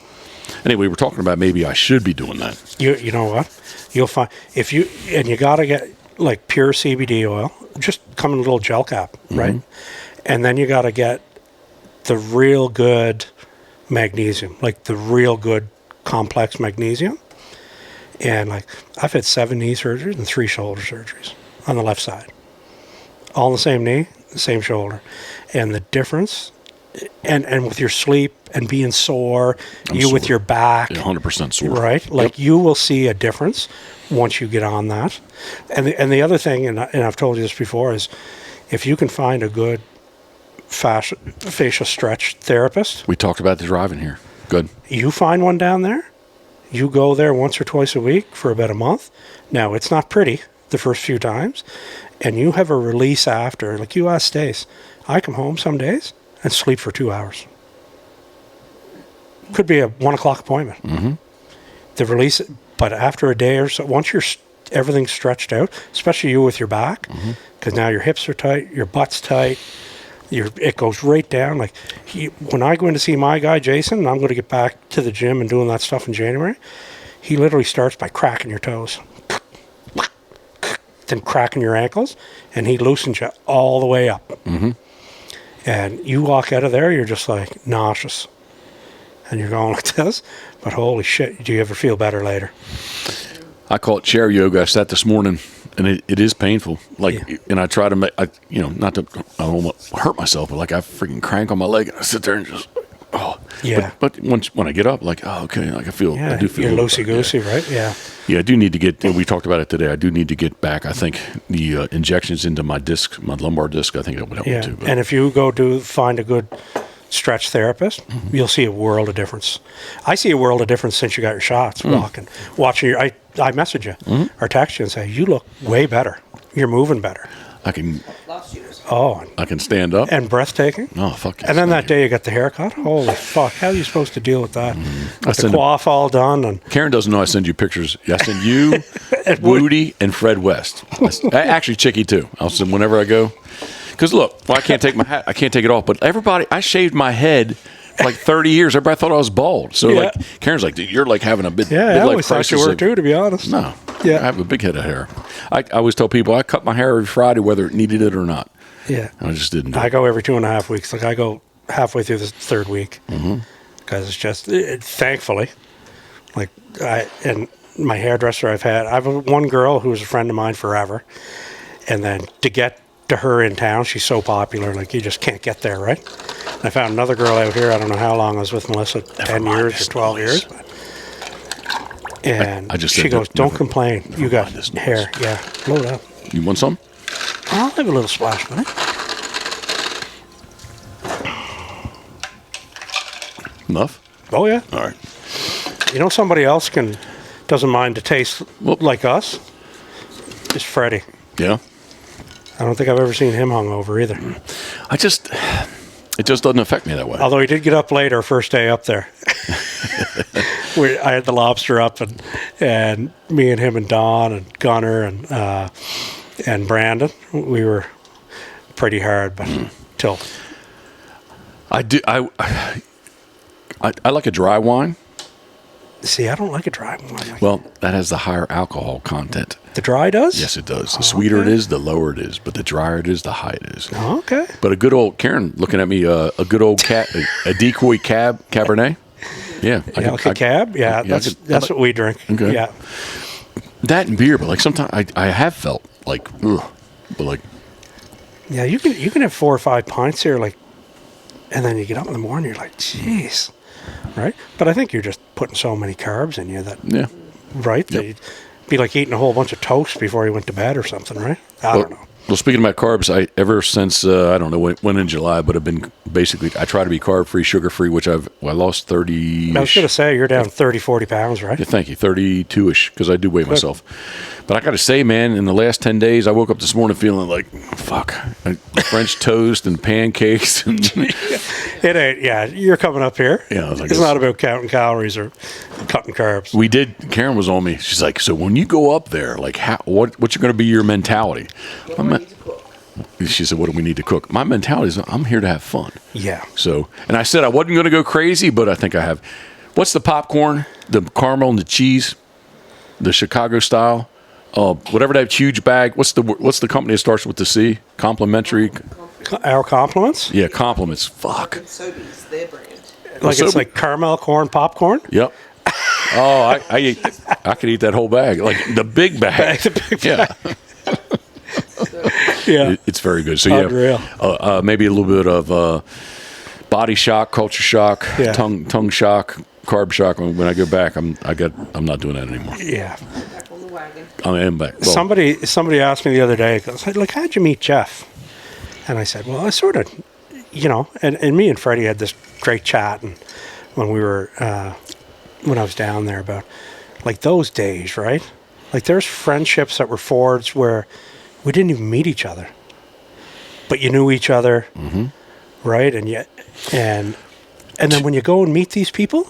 Anyway, we're talking about maybe I should be doing that. You know what? You'll find you got to get like pure CBD oil, just come in a little gel cap, right? And then you got to get the real good magnesium, like the real good complex magnesium. And like, I've had 7 knee surgeries and 3 shoulder surgeries on the left side, all on the same knee, the same shoulder, and the difference, and with your sleep and being sore, with your back, 100% sore, right? Like, you will see a difference once you get on that. And the other thing, and I've told you this before, is if you can find a good fascia stretch therapist. We talked about the driving here. Good. You find one down there. You go there once or twice a week for about a month. Now, it's not pretty the first few times, and you have a release after. Like, you ask Stace, I come home some days and sleep for 2 hours. Could be a 1 o'clock appointment. The release, but after a day or so, once everything's stretched out, especially you with your back, because now your hips are tight, your butt's tight, it goes right down. Like, when I go in to see my guy Jason, and I'm going to get back to the gym and doing that stuff in January, he literally starts by cracking your toes, then cracking your ankles, and he loosens you all the way up. And you walk out of there, you're just like nauseous, and you're going like this. But holy shit, do you ever feel better later? I call it chair yoga. I sat this morning, and it is painful. Like, and I try to make, I don't want to hurt myself, but like, I freaking crank on my leg, and I sit there and just, Yeah. But when I get up, like, okay, like I do feel. You're loosey-goosey, right? Yeah. Yeah, I do need to get, and we talked about it today, I do need to get back, I think, the injections into my disc, my lumbar disc, I think it would help me too. But. And if you go find a good stretch therapist, you'll see a world of difference. I see a world of difference since you got your shots, watching your, I message you or text you and say, you look way better. you're moving better. I can Last year's. Oh, I can stand up. and breathtaking. Oh, fuck yes, And then thank that day you got the haircut. Holy fuck! How are you supposed to deal with that? I With the send coif all done and Karen doesn't know I send you pictures. I send you, Woody, and Fred West. Actually, Chicky too. I'll send whenever I go. Because look, well, I can't take my hat. I can't take it off. But everybody, I shaved my head for like 30 years. Everybody thought I was bald. So like, Karen's like, you're like having a big, yeah, big I life always thought you crisis were of- too, to be honest. No. Yeah. I have a big head of hair. I always tell people I cut my hair every Friday, whether it needed it or not. Yeah, I just didn't do I it. go every 2.5 weeks. Like I go halfway through the third week because it's just thankfully, like and my hairdresser I have one girl who was a friend of mine forever, and then to get to her in town, she's so popular, like you just can't get there, right? And I found another girl out here. I don't know how long I was with Melissa, 10 mind years this or 12 noise. years. And I just she said goes, that- "Don't never- complain. You got mind this noise." hair. Yeah, load up. You want some? I'll have a little splash with it." Enough? Oh yeah. All right. You know, somebody else doesn't mind to taste like us. Is Freddie. Yeah. I don't think I've ever seen him hungover either. It just doesn't affect me that way. Although he did get up late our first day up there. I had the lobster up, and me and him and Don and Gunner and Brandon, we were pretty hard, but till I do. I like a dry wine. see, I don't like a dry one. Well, that has the higher alcohol content. The dry does? Yes, it does. The sweeter it is, the lower it is. But the drier it is, the higher it is. Oh, okay. But a good old Karen looking at me, a good old a decoy Cabernet. Yeah, Yeah, like a cab? Yeah, that's what we drink. Okay. Yeah. that and beer. But like sometimes I have felt like, ugh, but like Yeah, you can have 4 or 5 pints here, like, and then you get up in the morning, you're like, jeez, right? But I think you're just putting so many carbs in you that, yeah. right? Yep. That you'd be like eating a whole bunch of toast before you went to bed or something, right? I don't know. Well, speaking about carbs, ever since I don't know when in July, but I've been basically I try to be carb free, sugar free, which I lost 30. I was going to say you're down 30, 40 pounds, right? Yeah, thank you, 32ish, because I do weigh myself. But I got to say, man, in the last 10 days, I woke up this morning feeling like fuck, French toast and pancakes. And It ain't. Yeah, you're coming up here. Yeah, I was like, it's not about counting calories or cutting carbs. we did. Karen was on me. She's like, so when you go up there, like, what's going to be your mentality? What do I need to cook? She said, what do we need to cook? My mentality is I'm here to have fun. Yeah. So, and I said I wasn't going to go crazy, but I think I have. What's the popcorn, the caramel and the cheese, the Chicago style, whatever that huge bag. What's the company that starts with the C? Complimentary. Our compliments? Yeah, compliments. Fuck. And Sobeys, their brand. Like so- it's like caramel corn popcorn? Yep. Oh, I could eat that whole bag, like the big bag. The big Yeah, Yeah. it's very good. So yeah, Unreal. maybe a little bit of body shock, culture shock, Yeah. tongue shock, carb shock. When I go back, I'm not doing that anymore. Yeah. Back on the wagon. I am back. Well, Somebody asked me the other day, like, how'd you meet Jeff? And I said, well, I sort of, and me and Freddie had this great chat, and when we were, when I was down there about, like, those days, right? Like, there's friendships that were forged where we didn't even meet each other, but you knew each other, right? And yet, and then when you go and meet these people,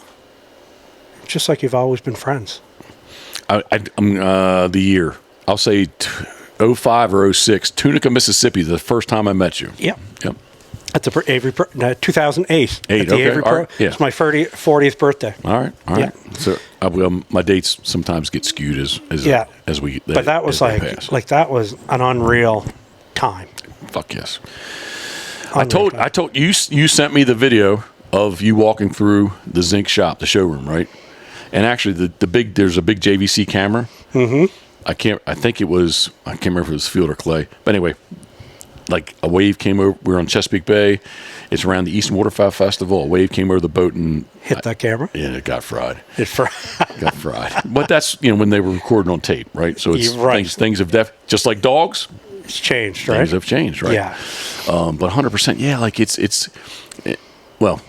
it's just like you've always been friends. I'm the year. I'll say 05 or 06. Tunica, Mississippi. The first time I met you. Yep. Yep. At the Avery, 2008. At the okay, Avery all Pro. right, yeah. It's my 40th birthday. All right. Yeah. So my dates sometimes get skewed as we. But that was as they pass. like that was an unreal time. Fuck yes. Unreal I told you sent me the video of you walking through the zinc shop, the showroom, right? And actually, there's a big JVC camera. Mm-hmm. I can't remember if it was Field or Clay, but anyway, like a wave came over. We were on Chesapeake Bay. It's around the Eastern Waterfowl Festival. A wave came over the boat and Hit that camera. Yeah, it got fried. It Got fried. But that's when they were recording on tape, right? So it's You're right. things have just like dogs. It's changed, right? Things have changed, right? Yeah. But 100%, yeah. Like well,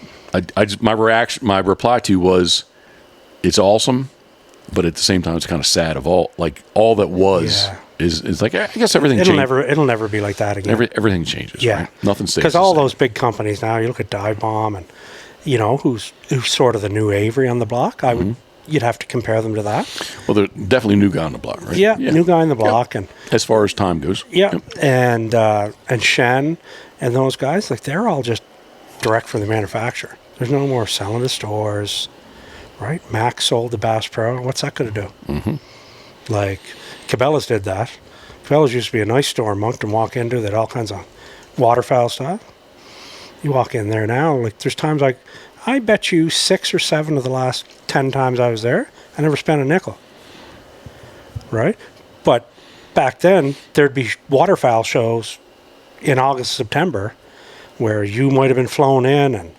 my reply to you was, it's awesome, but at the same time, it's kind of sad of all that was. Yeah. is like, I guess everything It'll changes. it'll never be like that again. Everything changes. Yeah, right? Nothing stays. Because the all same. those big companies now, you look at Dive Bomb, and you know who's sort of the new Avery on the block. You'd have to compare them to that. Well, they're definitely new guy on the block, right? Yeah, new guy on the block, and as far as time goes. yeah, Yep. and Shen and those guys, like they're all just direct from the manufacturer. There's no more selling to stores, right? Max sold the Bass Pro. What's that going to do? Mm-hmm. Like Cabela's did that. Cabela's used to be a nice store in Moncton. Walk into that, all kinds of waterfowl stuff. You walk in there now, like there's times like I bet you 6 or 7 of the last 10 times I was there, I never spent a nickel. Right? But back then, there'd be waterfowl shows in August, September, where you might have been flown in, and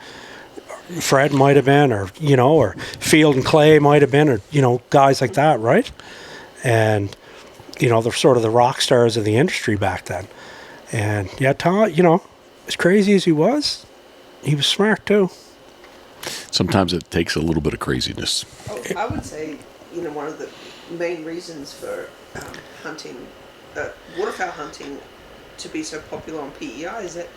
Fred might have been, or, you know, or Field and Clay might have been, or, you know, guys like that, right? And, you know, they're sort of the rock stars of the industry back then. And, yeah, Tom, you know, as crazy as he was smart, too. Sometimes it takes a little bit of craziness. Oh, I would say, you know, one of the main reasons for hunting, waterfowl hunting, to be so popular on PEI is that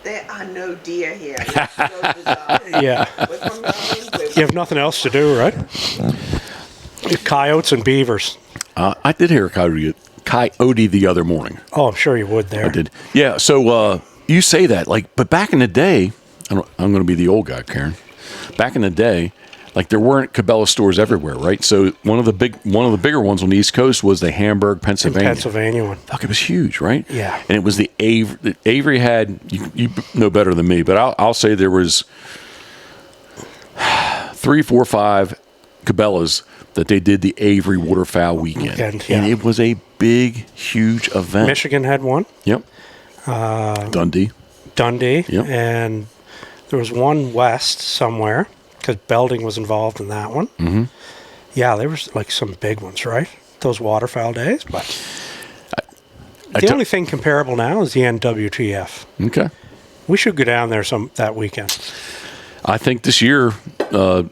there are no deer here. It's so bizarre. Yeah. We're from Maryland, You have nothing else to do, right? Coyotes and beavers. I did hear a coyote the other morning. Oh, I'm sure you would there. I did. Yeah. So you say that, like, but back in the day, I'm going to be the old guy, Karen. Back in the day, like there weren't Cabela stores everywhere, right? So one of the bigger ones on the East Coast was the Hamburg, Pennsylvania. Pennsylvania one. Fuck, it was huge, right? Yeah. And it was the Avery had, you know better than me, but I'll say there was 3, 4, 5 Cabelas that they did the Avery Waterfowl weekend. Yeah. And it was a big, huge event. Michigan had one. Yep. Dundee. Yep. And there was one west somewhere, because Belding was involved in that one. Mm-hmm. Yeah, there was like some big ones, right? Those waterfowl days. But the only thing comparable now is the NWTF. Okay. We should go down there that weekend. I think this year, so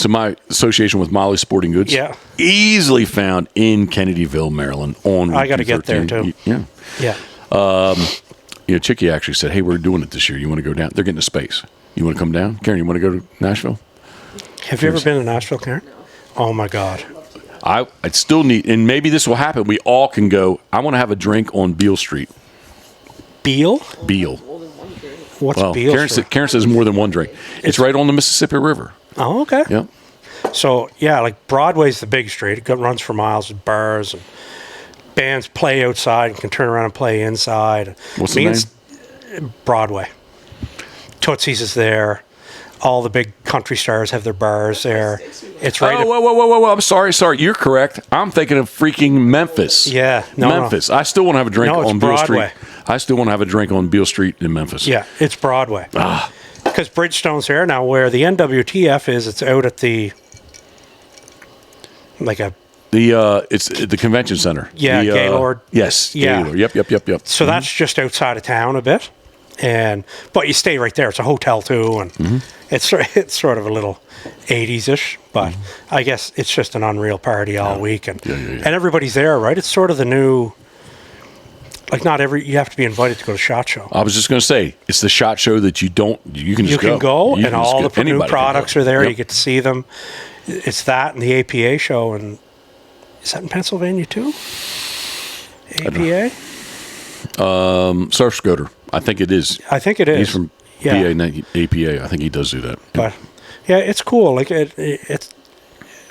my association with Molly Sporting Goods, easily found in Kennedyville, Maryland. I got to get there too. Yeah. Yeah. You know, Chicky actually said, "Hey, we're doing it this year. You want to go down? They're getting to space. You want to come down, Karen? You want to go to Nashville?" Have you ever been to Nashville, Karen? No. Oh my God. I'd still need, and maybe this will happen. We all can go. I want to have a drink on Beale Street. Beale? Beale. What's Beale? Karen says more than one drink. It's right on the Mississippi River. Oh, okay. Yep. So, yeah, like Broadway's the big street. It runs for miles with bars, and bands play outside and can turn around and play inside. What's the name? Broadway. Tootsie's is there. All the big country stars have their bars there. It's right. Oh, whoa. I'm sorry. You're correct. I'm thinking of freaking Memphis. Yeah. Memphis. I still want to have a drink on Beale Broadway. Street. I still want to have a drink on Beale Street in Memphis. Yeah, it's Broadway. Because Bridgestone's there now, where the NWTF is. It's out at the it's the convention center. Yeah, Gaylord. Yes. Yeah. Gaylord. Yep. So that's just outside of town a bit, but you stay right there. It's a hotel too, and it's sort of a little 80s-ish. But I guess it's just an unreal party all week, and everybody's there, right? It's sort of the new. Like you have to be invited to go to SHOT Show. I was just going to say, it's the SHOT Show that you can just go. And all the new products are there. Yep. You get to see them. It's that and the APA show, and is that in Pennsylvania too? APA? Surf Scooter. I think it is. He's from PA, not APA. I think he does do that. But yeah, it's cool. Like it's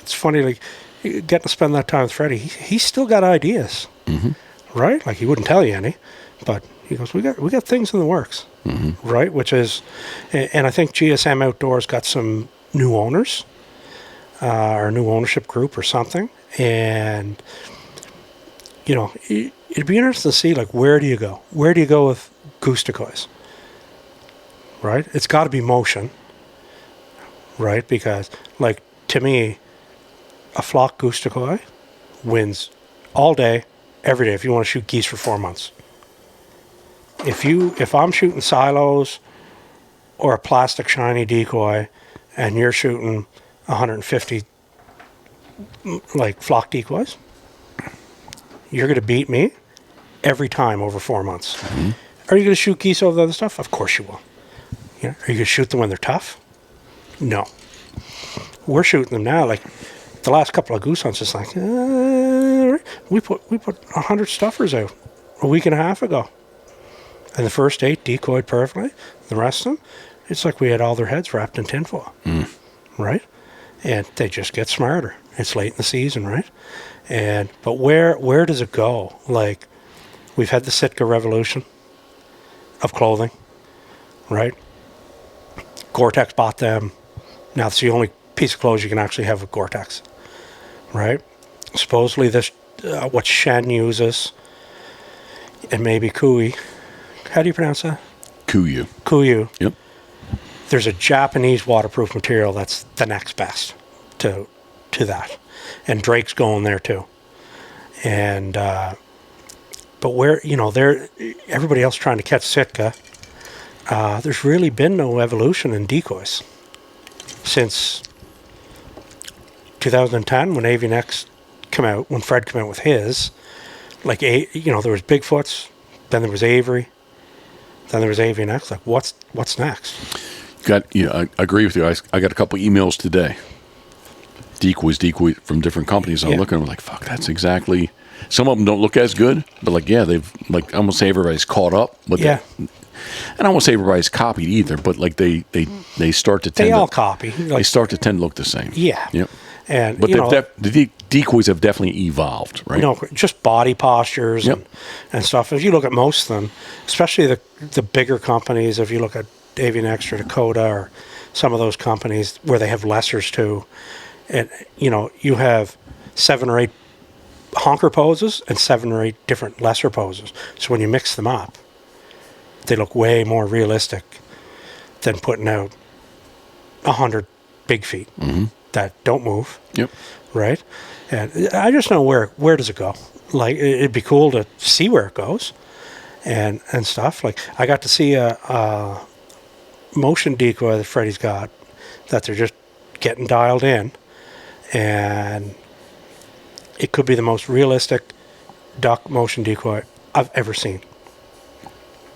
funny. Like getting to spend that time with Freddie. He's still got ideas. Mm-hmm. Right? Like he wouldn't tell you any, but he goes, we got things in the works, right? Which is, and I think GSM Outdoors got some new owners, or new ownership group or something, and you know, it'd be interesting to see like where do you go? Where do you go with goose decoys? Right? It's got to be motion, right? Because like to me, a flock goose decoy wins all day. Every day, if you want to shoot geese for 4 months. If I'm shooting silos or a plastic shiny decoy, and you're shooting 150 like flock decoys, you're going to beat me every time over 4 months. Are you going to shoot geese over the other stuff? Of course you will. You know, are you going to shoot them when they're tough? No. We're shooting them now. Like the last couple of goose hunts, it's like we put 100 stuffers out a week and a half ago, and the first 8 decoyed perfectly. The rest of them, it's like we had all their heads wrapped in tinfoil, right? And they just get smarter. It's late in the season, right? But where does it go? Like, we've had the Sitka revolution of clothing, right? Gore-Tex bought them. Now it's the only piece of clothes you can actually have with Gore-Tex, right? Supposedly this, what Shen uses, and maybe Kui. How do you pronounce that? Kuyu. Kuyu. Yep. There's a Japanese waterproof material that's the next best to that, and Drake's going there too. And but where, you know, everybody else trying to catch Sitka, there's really been no evolution in decoys since 2010 when Avian-X came out, when Fred came out with his. Like, you know, there was Bigfoots, then there was Avery, then there was Avian-X. Like, what's next? I agree with you. I got a couple emails today. Decoys from different companies. I'm looking, I'm like, fuck, that's exactly. Some of them don't look as good, but like, yeah, they've, like, I won't say everybody's caught up, but and I won't say everybody's copied either, but like they start to tend. They all copy. Like, they start to tend to look the same. Yeah. Yep. And but the decoys have definitely evolved, right? You know, just body postures and stuff. If you look at most of them, especially the bigger companies, if you look at Avian-X or Dakota or some of those companies where they have lessers too, and you know, you have 7 or 8 honker poses and 7 or 8 different lesser poses. So when you mix them up, they look way more realistic than putting out 100 big feet that don't move. Yep. Right? And I just know where does it go? Like, it'd be cool to see where it goes and stuff. Like, I got to see a motion decoy that Freddie's got that they're just getting dialed in, and it could be the most realistic duck motion decoy I've ever seen.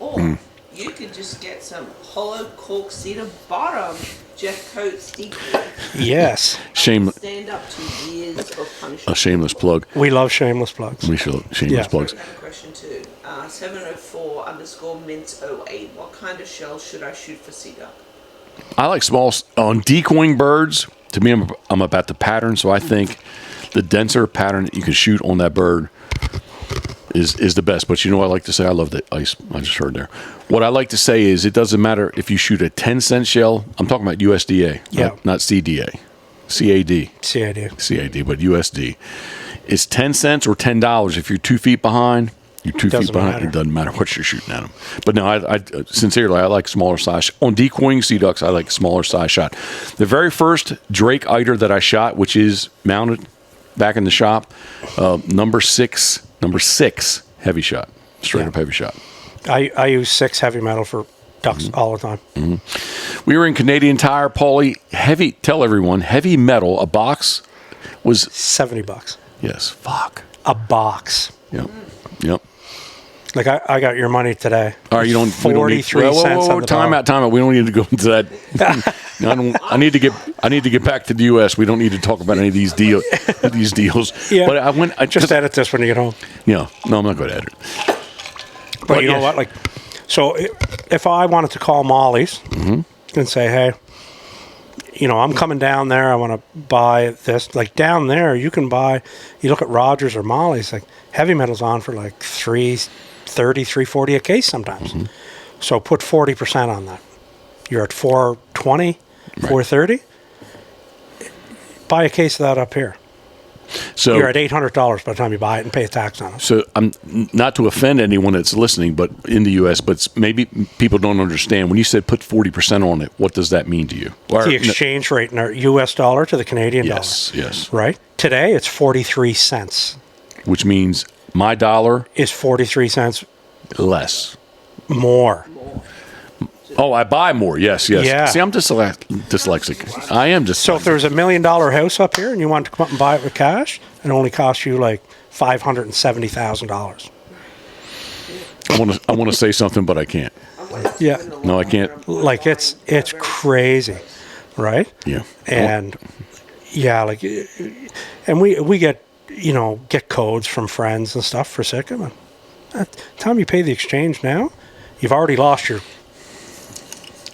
Or you could just get some hollow cork cedar bottom Jeff Coates decoy. Yes. Stand up to years of punishment. A shameless plug. We love shameless plugs. We should shameless plugs. I have a question too. 704_mint08. What kind of shell should I shoot for sea duck? I like small on decoying birds. To me, I'm about the pattern, so I think the denser pattern that you can shoot on that bird is the best. But you know what I like to say? I love the ice. I just heard there. What I like to say is it doesn't matter if you shoot a 10-cent shell. I'm talking about USDA, not CDA. CAD, but USD. It's 10 cents or $10 if you're 2 feet behind. You're 2 feet behind. It doesn't matter what you're shooting at them. But no, I sincerely, I like smaller size. On decoying sea ducks, I like smaller size shot. The very first Drake Eider that I shot, which is mounted back in the shop, number six heavy shot, straight up heavy shot. I use 6 heavy metal for ducks all the time. We were in Canadian Tire, Paulie. Tell everyone, heavy metal, a box was $70. Yes, fuck. A box. Yep. Like, I got your money today. All right, you don't. 43 cents on the time out. We don't need to go into that. I need to get back to the U.S. We don't need to talk about any of these deals. Yeah. But I just edit this when you get home. Yeah. No, I'm not going to edit. But you know what? Like, so if I wanted to call Molly's and say, hey, you know, I'm coming down there. I want to buy this. Like, down there, you can buy. You look at Rogers or Molly's. Like, heavy metal's on for like $330, $340 a case sometimes. So put 40% on that. You're at $420, $430. Buy a case of that up here. So you're at $800 by the time you buy it and pay a tax on it. So I'm not to offend anyone that's listening, but in the U.S., but maybe people don't understand. When you said put 40% on it, what does that mean to you? The exchange rate in our U.S. dollar to the Canadian dollar. Yes. Right? Today, it's 43 cents. Which means my dollar is 43 cents less. More. Oh, I buy more. Yes. Yeah. See, I'm dyslexic. I am dyslexic. So if there was $1 million house up here and you wanted to come up and buy it with cash, it only cost you like $570,000. I want to say something, but I can't. Yeah. No, I can't. Like it's crazy, right? Yeah. And yeah, like, and we get get codes from friends and stuff for Sitka. And at the time you pay the exchange now, you've already lost your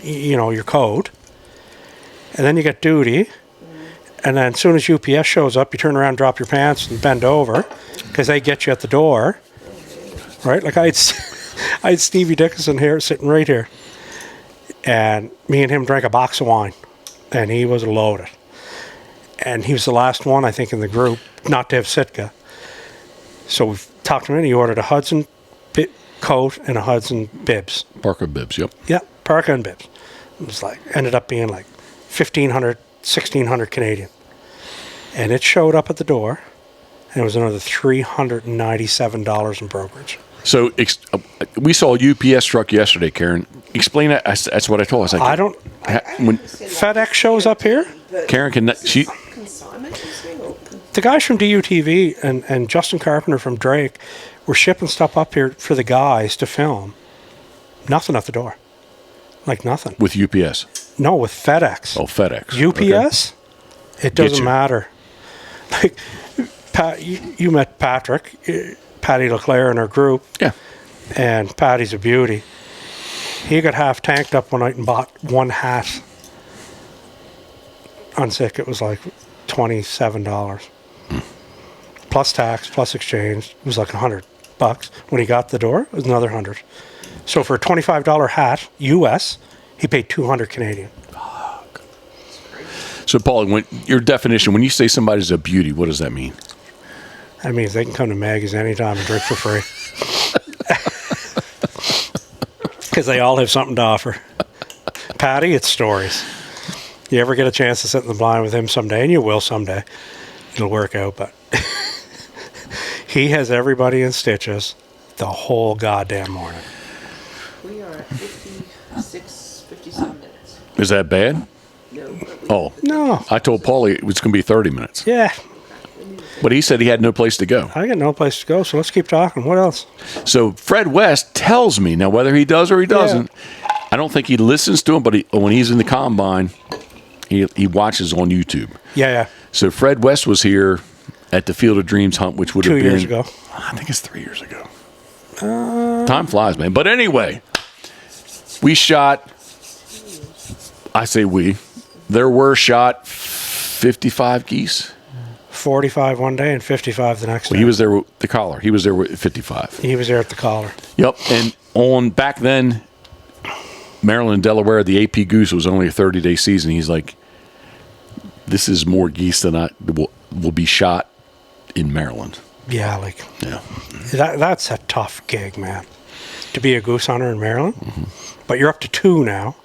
your code, and then you get duty, and then as soon as UPS shows up, you turn around, drop your pants, and bend over because they get you at the door, right? Like I had Stevie Dickinson here sitting right here, and me and him drank a box of wine, and he was loaded, and he was the last one I think in the group not to have Sitka. So we've talked to him, and he ordered a Hudson coat and a Hudson bibs. Parker bibs, yep. Yeah, parka and bibs. It was like, ended up being like 1,500, 1,600 Canadian. And it showed up at the door, and it was another $397 in brokerage. So we saw a UPS truck yesterday, Karen. Explain that. That's what I told her. I was like, when FedEx shows up here, Karen can she. The guys from DUTV and Justin Carpenter from Drake were shipping stuff up here for the guys to film. Nothing at the door. Like nothing. With UPS? No, with FedEx. Oh, FedEx. UPS, okay. It doesn't matter. Like, you met Patrick, Patty LeClaire in our group. Yeah. And Patty's a beauty. He got half tanked up one night and bought one hat. On Sick, it was like $27. Plus tax, plus exchange, it was like $100. When he got the door, it was another 100. So for a $25 hat, US, he paid 200 Canadian. Fuck. So, Paul, your definition, when you say somebody's a beauty, what does that mean? That means they can come to Maggie's anytime and drink for free. Because they all have something to offer. Patty, it's stories. You ever get a chance to sit in the blind with him someday, and you will someday, it'll work out, but he has everybody in stitches the whole goddamn morning. We are at 57 minutes. Is that bad? No. Oh. No. I told Paulie it was going to be 30 minutes. Yeah. But he said he had no place to go. I got no place to go, so let's keep talking. What else? So Fred West tells me, now whether he does or he doesn't, I don't think he listens to him, but when he's in the combine, he watches on YouTube. Yeah. So Fred West was here at the Field of Dreams hunt, which would have been 2 years ago. I think it's 3 years ago. Time flies, man. But anyway, we shot, I say there were shot 55 geese. 45 one day and 55 the next day. He was there with the collar. He was there with 55. He was there at the collar. Yep. And back then, Maryland and Delaware, the AP goose was only a 30-day season. He's like, this is more geese than will be shot in Maryland. Yeah, that's a tough gig, man, to be a goose hunter in Maryland. Mm-hmm. But you're up to 2 now.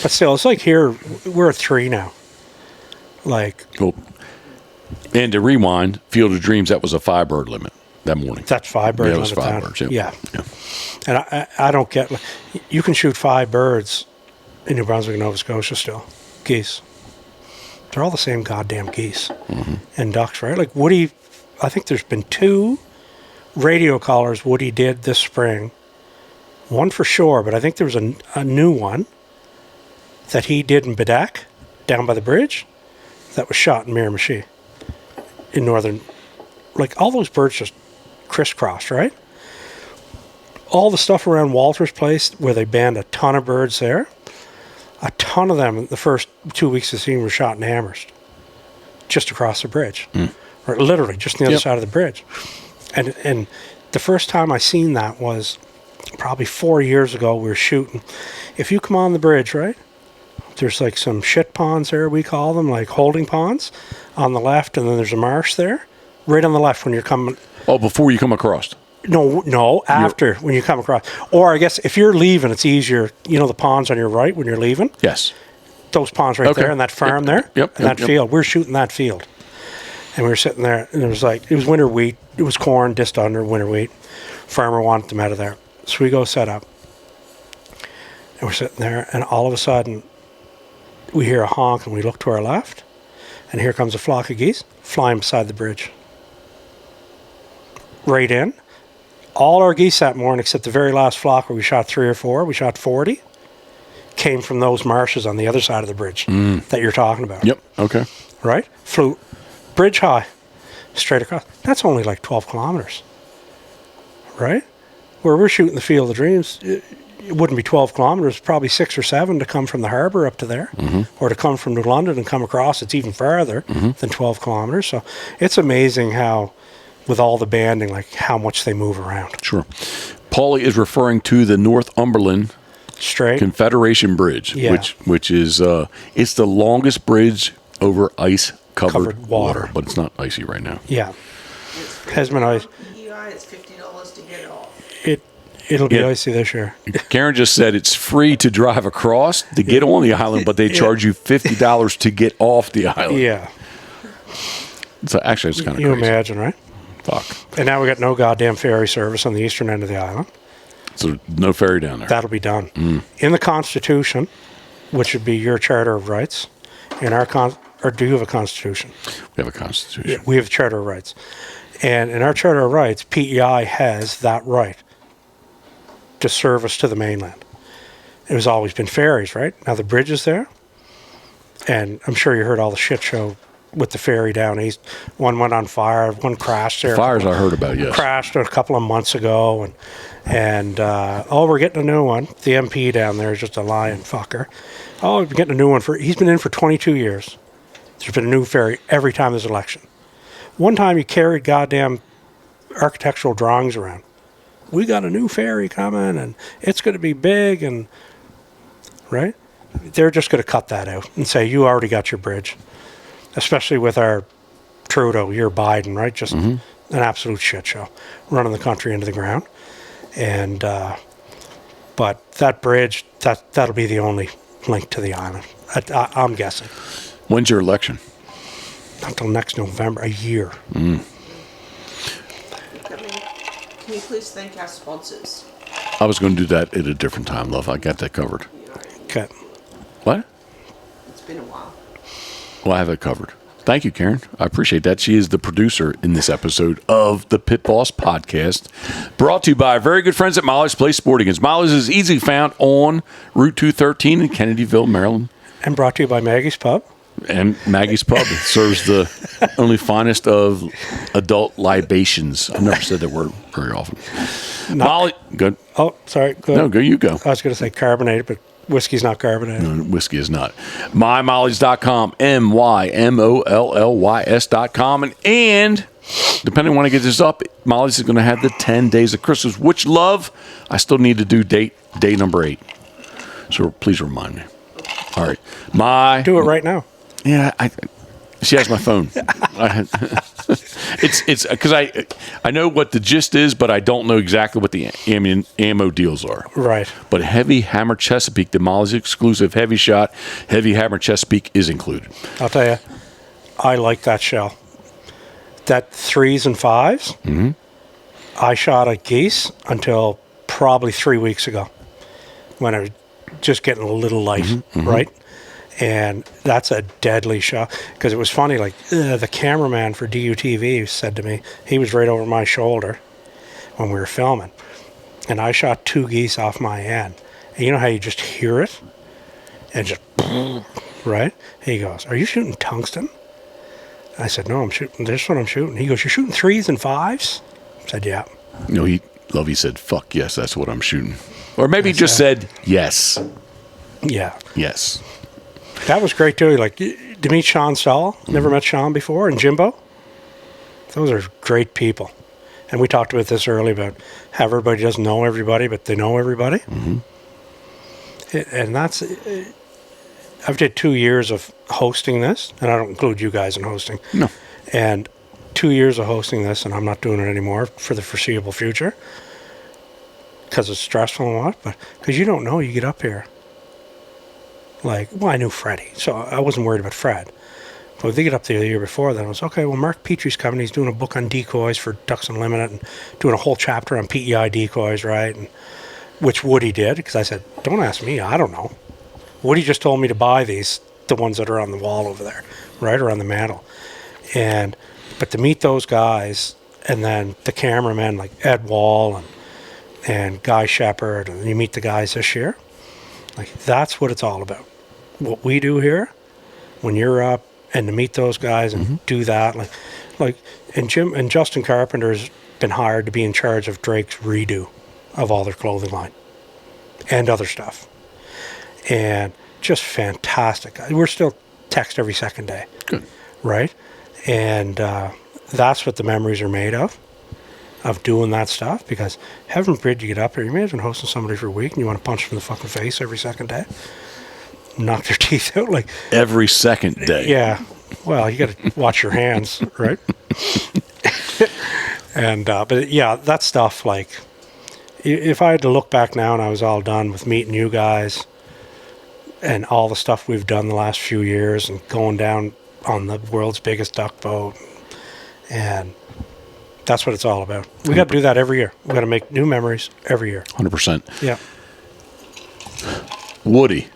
But still, it's like here, we're at 3 now. And to rewind, Field of Dreams, that was a 5-bird limit that morning. That's 5 birds. Yeah, it was 5 birds. Yeah. And I don't get, you can shoot 5 birds in New Brunswick and Nova Scotia still. Geese. They're all the same goddamn geese. Mm-hmm. And ducks, right? Like Woody, I think there's been 2 radio collars Woody did this spring. One for sure, but I think there was a new one that he did in Bedak, down by the bridge, that was shot in Miramichi in northern. Like all those birds just crisscrossed, right? All the stuff around Walter's place where they banned a ton of birds there, a ton of them the first 2 weeks of the season were shot in Amherst, just across the bridge, or literally just on the other side of the bridge. And the first time I seen that was probably 4 years ago. We were shooting. If you come on the bridge, right, there's like some shit ponds there, we call them, like holding ponds on the left, and then there's a marsh there, right on the left when you're coming. Oh, before you come across. No, after, when you come across. Or I guess if you're leaving, it's easier. You know the ponds on your right when you're leaving? Yes. Those ponds right there and that farm there? Yep. And that field. We're shooting that field. And we were sitting there, and it was winter wheat. It was corn, just under winter wheat. Farmer wanted them out of there. So we go set up. And we're sitting there, and all of a sudden, we hear a honk, and we look to our left, and here comes a flock of geese flying beside the bridge. right in. All our geese that morning, except the very last flock where we shot 3 or 4, we shot 40, came from those marshes on the other side of the bridge that you're talking about. Yep. Okay. Right? Flew bridge high, straight across. That's only like 12 kilometers. Right? Where we're shooting the Field of Dreams, it wouldn't be 12 kilometers, probably 6 or 7 to come from the harbour up to there, or to come from New London and come across. It's even farther than 12 kilometers. So it's amazing how, with all the banding, like how much they move around. Sure. Paulie is referring to the Northumberland Straight. Confederation Bridge, Yeah. which is it's the longest bridge over ice-covered water. but it's not icy right now. Yeah. Has been ice. PEI, it's $50 to get off. It'll be Yeah. icy this year. Karen just said it's free to drive across to get on the island, but they charge you $50 to get off the island. Yeah. So actually, it's kind of You crazy. imagine, right? Fuck. And now we got no goddamn ferry service on the eastern end of the island. So no ferry down there. That'll be done. In the Constitution, which would be your Charter of Rights, in our or do you have a Constitution? We have a constitution. We have a Charter of Rights. And in our Charter of Rights, PEI has that right to service to the mainland. It has always been ferries, right? Now the bridge is there, and I'm sure you heard all the shit show with the ferry down east. One went on fire, one crashed there. Fires I heard about, yes. Crashed a couple of months ago, and we're getting a new one. The MP down there is just a lying fucker. Oh, we're getting a new one he's been in for 22 years. There's been a new ferry every time there's an election. One time he carried goddamn architectural drawings around. We got a new ferry coming, and it's going to be big, and right? They're just going to cut that out and say, you already got your bridge. Especially with our Trudeau, your Biden, right? Just an absolute shit show, running the country into the ground. And but that bridge, that'll be the only link to the island. I'm guessing. When's your election? Not until next November, a year. I mean, can you please thank our sponsors? I was going to do that at a different time, love. I got that covered. You know, Okay. What? it's been a while. Well, I have it covered. Thank you, Karen. I appreciate that. She is the producer in this episode of the Pitboss podcast, brought to you by our very good friends at Molly's Place Sporting Goods. Molly's is easily found on Route 213 in Kennedyville, Maryland. And brought to you by Maggie's Pub. And Maggie's Pub. It serves the only finest of adult libations. I've never said that word very often. Molly, good. Oh, sorry. Go No, ahead. go. You go. I was going to say carbonated, but whiskey's not carbonated. No, whiskey is not. MyMollys.com, MyMollys.com. And depending on when I get this up, Molly's is going to have the 10 days of Christmas, which, love, I still need to do day number 8. So please remind me. All right. Do it right now. Yeah, she has my phone. It's because I know what the gist is, but I don't know exactly what the ammo deals are. Right. But Heavy Hammer Chesapeake, the Molly's exclusive heavy shot, Heavy Hammer Chesapeake is included. I'll tell you, I like that shell. That 3s and 5s, I shot at geese until probably 3 weeks ago when I was just getting a little light, right? And that's a deadly shot. Because it was funny, like, the cameraman for DUTV said to me, he was right over my shoulder when we were filming. And I shot 2 geese off my end. And you know how you just hear it? And just, right? He goes, are you shooting tungsten? I said, no, I'm shooting, this is what I'm shooting. He goes, you're shooting 3s and 5s? I said, yeah. No, he said, fuck yes, that's what I'm shooting. Or maybe he just said, yes. Yeah. Yes. That was great too. Like, to meet Sean Stahl, never met Sean before, and Jimbo. Those are great people. And we talked about this earlier about how everybody doesn't know everybody, but they know everybody. And that's, I've did 2 years of hosting this, and I don't include you guys in hosting. No. And 2 years of hosting this, and I'm not doing it anymore for the foreseeable future because it's stressful and what, but because you don't know, you get up here. Like, well, I knew Freddie, so I wasn't worried about Fred. But they get up there the year before, then I was, okay, well, Mark Petrie's coming. He's doing a book on decoys for Ducks Unlimited and doing a whole chapter on PEI decoys, right? And which Woody did, because I said, don't ask me, I don't know. Woody just told me to buy these, the ones that are on the wall over there, right, or on the mantle. But to meet those guys and then the cameramen like Ed Wall and Guy Shepherd, and you meet the guys this year. Like, that's what it's all about. What we do here, when you're up, and to meet those guys and do that, and Justin Carpenter's been hired to be in charge of Drake's redo of all their clothing line and other stuff, and just fantastic. We're still text every second day. Good. Right? And that's what the memories are made of doing that stuff, because heaven forbid you get up here, you may have been hosting somebody for a week and you want to punch them in the fucking face every second day, knock their teeth out, like Every second day. yeah. Well, you got to watch your hands, right? And but yeah, that stuff, like, if I had to look back now and I was all done with meeting you guys and all the stuff we've done the last few years and going down on the world's biggest duck boat, and that's what it's all about. We got to do that every year. We got to make new memories every year. 100%. Yeah. Woody,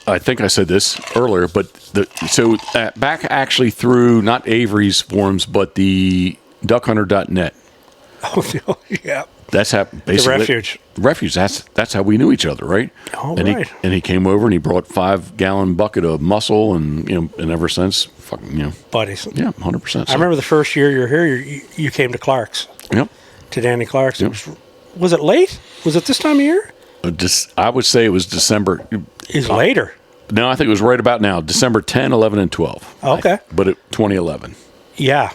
I think I said this earlier, but back actually through not Avery's forums, but the duckhunter.net. Oh, yeah. That's how basically The refuge. Refuge. That's how we knew each other, right? Oh, and right. He came over and he brought 5-gallon bucket of mussel, and and ever since, fucking Buddies. yeah, 100%. I remember the first year you were here, you came to Clark's. Yep. To Danny Clark's. Yep. Was it late? Was it this time of year? I would say it was December. It's later. No, I think it was right about now, December 10, 11, and 12. Okay. But 2011. Yeah.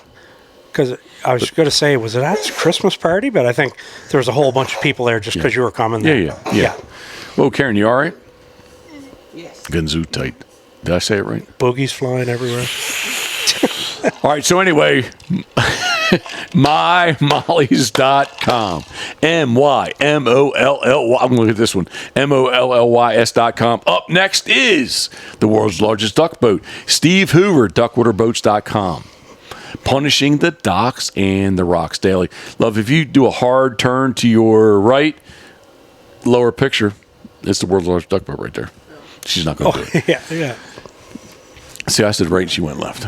Because I was going to say, was it at the Christmas party? But I think there was a whole bunch of people there just because you were coming there. Yeah. Well, Karen, you all right? Yes. Gunzu tight. Did I say it right? Boogies flying everywhere. All right, so anyway, mymollys.com. MYMOLLY. I'm going to look at this one. MOLLYS.com. Up next is the world's largest duck boat. Steve Hoover, duckwaterboats.com. Punishing the docks and the rocks daily. Love, if you do a hard turn to your right, lower picture, it's the world's largest duck boat right there. She's not going to do it. Yeah. See, I said right and she went left.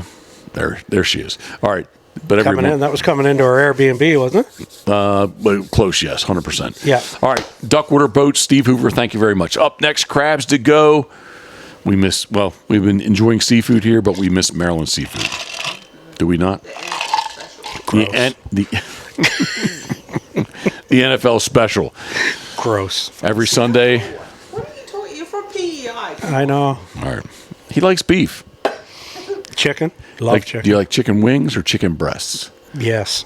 There she is. All right. But That was coming into our Airbnb, wasn't it? But close, yes, 100%. Yeah. All right. Duckwater Boats, Steve Hoover, thank you very much. Up next, crabs to go. We've been enjoying seafood here, but we miss Maryland seafood. Do we not? The NFL special. Gross. Every Sunday. What are you talking? You're from PEI. I know. All right. He likes beef. Chicken? Love chicken. Do you like chicken wings or chicken breasts? Yes.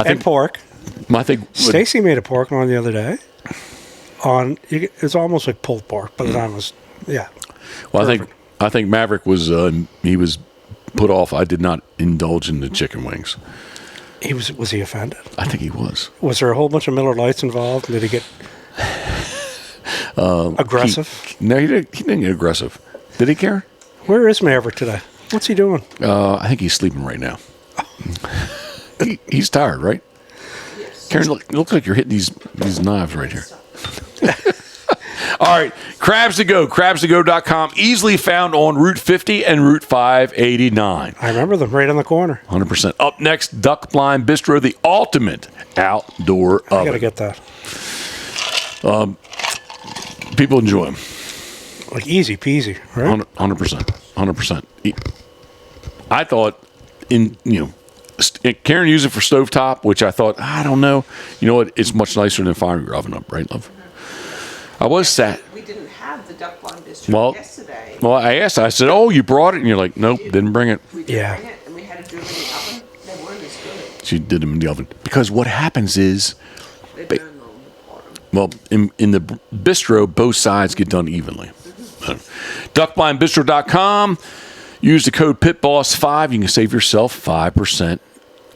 And pork. I think Stacy made a pork one the other day. It's almost like pulled pork, but the time was, yeah. Well, perfect. I think Maverick was he was put off. I did not indulge in the chicken wings. Was he offended? I think he was. Was there a whole bunch of Miller Lights involved? Did he get aggressive? He didn't get aggressive. Did he, Karen? Where is Maverick today? What's he doing? I think he's sleeping right now. He's tired, right? Yes. Karen, it looks like you're hitting these knives right here. All right, crabs to go, crabstogo.com, easily found on Route 50 and Route 589. I remember them right on the corner. 100%. Up next, Duck Blind Bistro, the ultimate outdoor oven. I got to get that. People enjoy them. Like easy peasy, right? 100%. I thought Karen used it for stovetop, which I thought, I don't know. You know what? It's much nicer than firing your oven up, right, love? I was sad. We didn't have the duck blind bistro yesterday. Well, I asked. I said, "Oh, you brought it?" And you're like, "Nope, didn't bring it." We didn't bring it, and we had to do it in the oven. They weren't as good. She did them in the oven because what happens is, They burn on the bottom. well, in the bistro, both sides get done evenly. Duckblindbistro.com. Use the code PitBoss5. You can save yourself 5%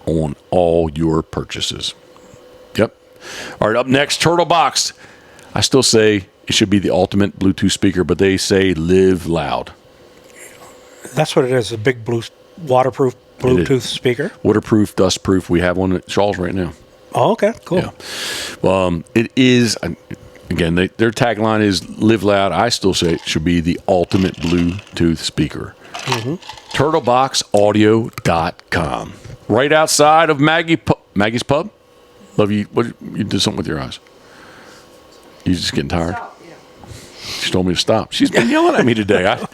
on all your purchases. Yep. All right, up next, Turtle Box. I still say it should be the ultimate Bluetooth speaker, but they say live loud. That's what it is, a big waterproof Bluetooth speaker. Waterproof, dustproof. We have one at Shaw's right now. Oh, okay, cool. Yeah. Well, it is, again, their tagline is live loud. I still say it should be the ultimate Bluetooth speaker. Mm-hmm. turtleboxaudio.com. Right outside of Maggie's Pub. Love you. What, you did something with your eyes. You just getting tired? Stop, yeah. She told me to stop. She's been yelling at me today.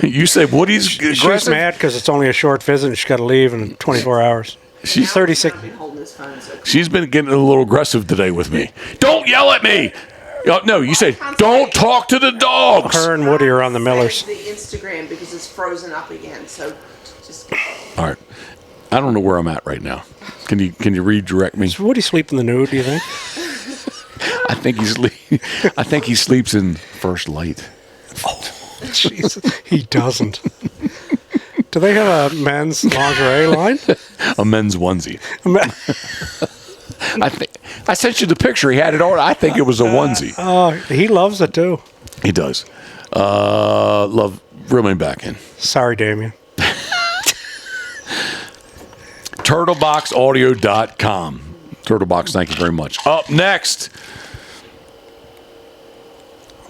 You say Woody's aggressive? She's mad because it's only a short visit and she's got to leave in 24 hours. She's 36. I've been holding his phone, so She's been getting a little aggressive today with me. Don't yell at me. No, you said don't talk to the dogs. Her and Woody are on the Millers. the Instagram because it's frozen up again. So just All right. I don't know where I'm at right now. Can you redirect me? Is Woody sleep in the nude, do you think? I think he sleeps in First Light. Jesus, he doesn't. Do they have a men's lingerie line? A men's onesie. I sent you the picture. He had it on. I think it was a onesie. Oh, he loves it too. He does. Love reeling back in. Sorry, Damien. Turtleboxaudio.com. Turtlebox, thank you very much. Up next.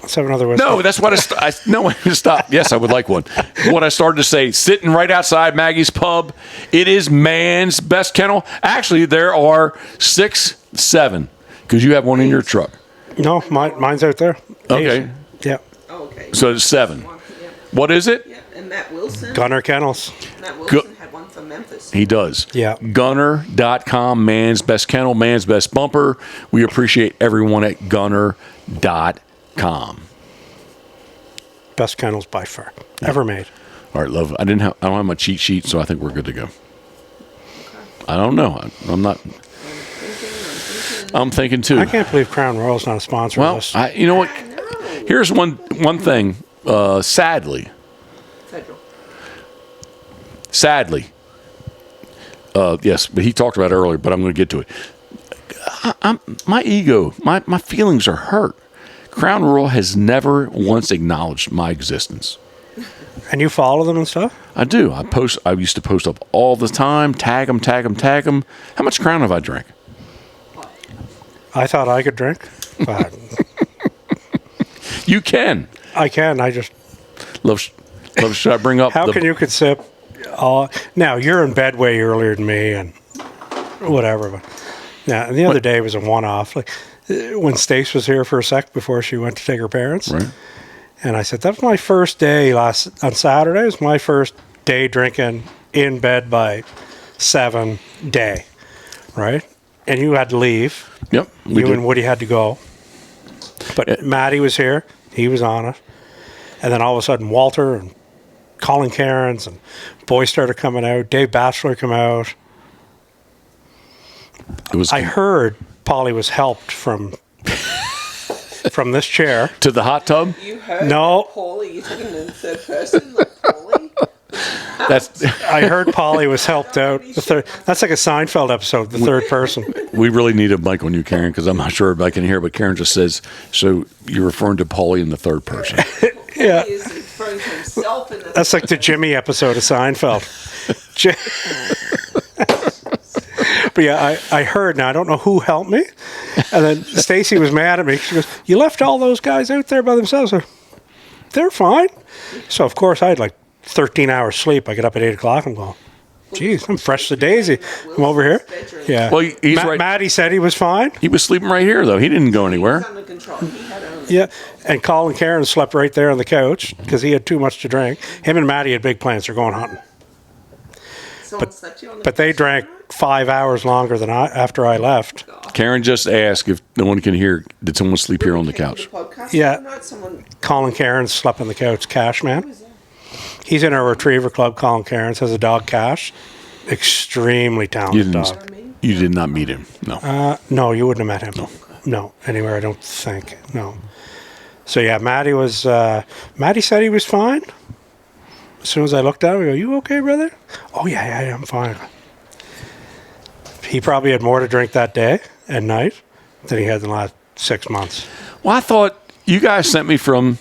Let's have another whiskey. No, that's what stop. Yes, I would like one. What I started to say, sitting right outside Maggie's Pub. It is man's best kennel. Actually, there are 6, 7, because you have one in your truck. No, mine's out there. Okay. Yeah. oh, okay. So it's 7. Yeah. What is it? Yeah, and Matt Wilson. Gunner Kennels. Matt Wilson had one for Memphis. He does. Yeah. Gunner.com, man's best kennel, man's best bumper. We appreciate everyone at Gunner.com. Best kennels by far ever made. All right, love. I don't have my cheat sheet, so I think we're good to go. I don't know. I'm not. I'm thinking too. I can't believe Crown Royal's not a sponsor of Well, this. you know what? Here's one thing. Sadly, yes, but he talked about it earlier. But I'm going to get to it. My ego, my feelings are hurt. Crown Royal has never once acknowledged my existence. And you follow them and stuff? I do. I used to post up all the time. Tag them. How much Crown have I drank? I thought I could drink, but You can. I can. I just. Love. Should I bring up? How can you could sip? Now you're in bed way earlier than me, and whatever. But yeah, and the other day was a one-off. Like when Stace was here for a sec before she went to take her parents, Right. and I said that was my first day on Saturday. It was my first day drinking in bed by 7 day, right? And you had to leave. Yep. You and Woody had to go. But Matty was here. He was on it. And then all of a sudden, Walter and Colin Cairns and boys started coming out. Dave Batchelor come out. It was. I heard Paulie was helped from this chair. To the hot tub. You heard No. Paulie. You took him in third person, like Paulie. That's. I heard Paulie was helped out. That's like a Seinfeld episode, the third person. We really need a mic on you, Karen, because I'm not sure if I can hear. But Karen just says, "So you're referring to Paulie in the third person." Yeah. He is referring to himself in the That's like the Jimmy episode of Seinfeld. But yeah, I heard. Now I don't know who helped me. And then Stacy was mad at me. She goes, "You left all those guys out there by themselves." They're fine. So of course I had like 13 hours sleep. I get up at 8 o'clock. I'm going, geez, I'm fresh to daisy. I'm over here. Yeah. Well, he's right. Matty said he was fine. He was sleeping right here, though. He didn't go anywhere. under control. He had only Yeah. And Colin Cairn slept right there on the couch because he had too much to drink. Him and Matty had big plans. They're going hunting. someone slept you on the But they couch drank that night? 5 hours longer than after I left. Karen just asked if no one can hear. Did someone sleep here on the Came to couch? the podcast Yeah. the other night, someone Colin Cairns slept on the couch. Cash man. was there. He's in our retriever club. Colin Cairns has a dog, Cash. Extremely You talented didn't. dog. You did not meet him. No. No, you wouldn't have met him. No, anywhere, I don't think. No. So yeah, Matty said he was fine. As soon as I looked at him, I go, "You okay, brother?" "Oh yeah, I'm fine." He probably had more to drink that day and night than he had in the last 6 months. Well, I thought you guys sent me from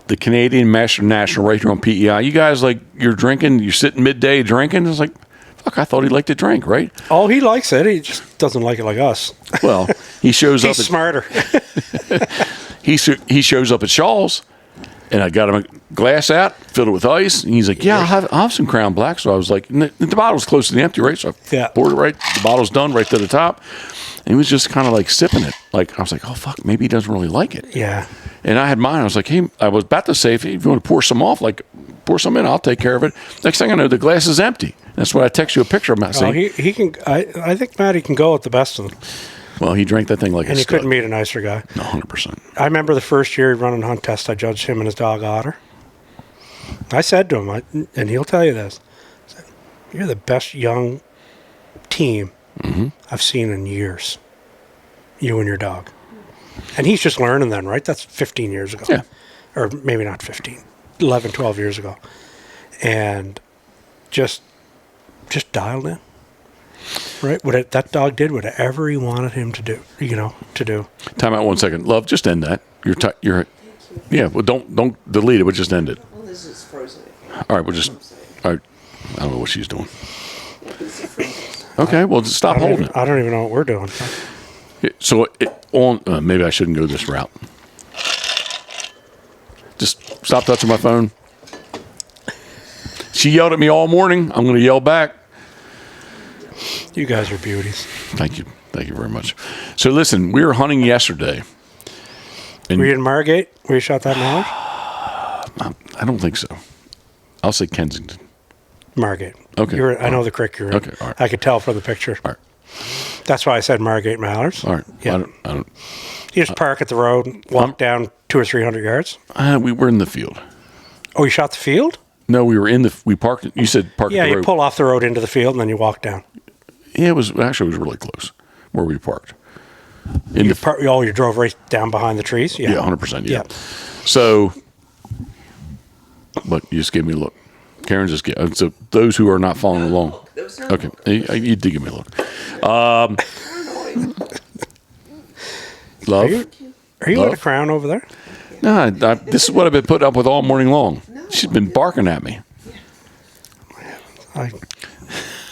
the Canadian Master National right here on PEI. You guys, like, you're drinking, you're sitting midday drinking. It's like, fuck, I thought he liked to drink, right? Oh, he likes it. He just doesn't like it like us. Well, he shows up. He's smarter. He shows up at Shaw's, And I got him a glass out, filled it with ice, and he's like, "Yeah, I'll have some Crown Black." So I was like, and the bottle's close to the empty, right? So I poured it right. The bottle's done right to the top, and he was just kind of like sipping it. Like I was like, "Oh fuck, maybe he doesn't really like it." Yeah. And I had mine. I was like, "Hey," I was about to say, "If you want to pour some off, like pour some in, I'll take care of it." Next thing I know, the glass is empty. That's why I text you a picture of that. Oh, he can. I think Matty can go with the best of them. Well, he drank that thing like and a you stud. couldn't meet a nicer guy. No, 100%. I remember the first year running hunt test, I judged him and his dog Otter. I said to him, and he'll tell you this, I said, "You're the best young team I've seen in years, you and your dog." And he's just learning then, right? That's 15 years ago. Yeah. Or maybe not 15, 11, 12 years ago. And just dialed in. Right, that dog did whatever he wanted him to do. Time out 1 second, love. Just end that. You're. Yeah. Well, don't delete it. But just end it. Well, this is frozen. All right. We'll just. All right. I don't know what she's doing. Okay. Well, just stop holding it. I don't even know what we're doing. So maybe I shouldn't go this route. Just stop touching my phone. She yelled at me all morning. I'm going to yell back. You guys are beauties. Thank you very much. So listen, we were hunting yesterday. And were you in Margate where you shot that mallard? I don't think so. I'll say Kensington. Margate. Okay. I know the creek you're in. Okay. All right. I could tell from the picture. All right. That's why I said Margate mallards. All right. Yeah. I don't. You just park at the road, walk down 200 or 300 yards. We were in the field. Oh, you shot the field? No, we parked. You said park. Yeah, at the road. you pull off the road into the field and then you walk down. Yeah, it was really close where we parked. You drove right down behind the trees? Yeah. Yeah, 100%. Yeah. So, but you just gave me a look. Karen just gave. So those who are not following along. Okay, you did give me a look. Love. Are you at a Crown over there? No, this is what I've been putting up with all morning long. She's been barking at me.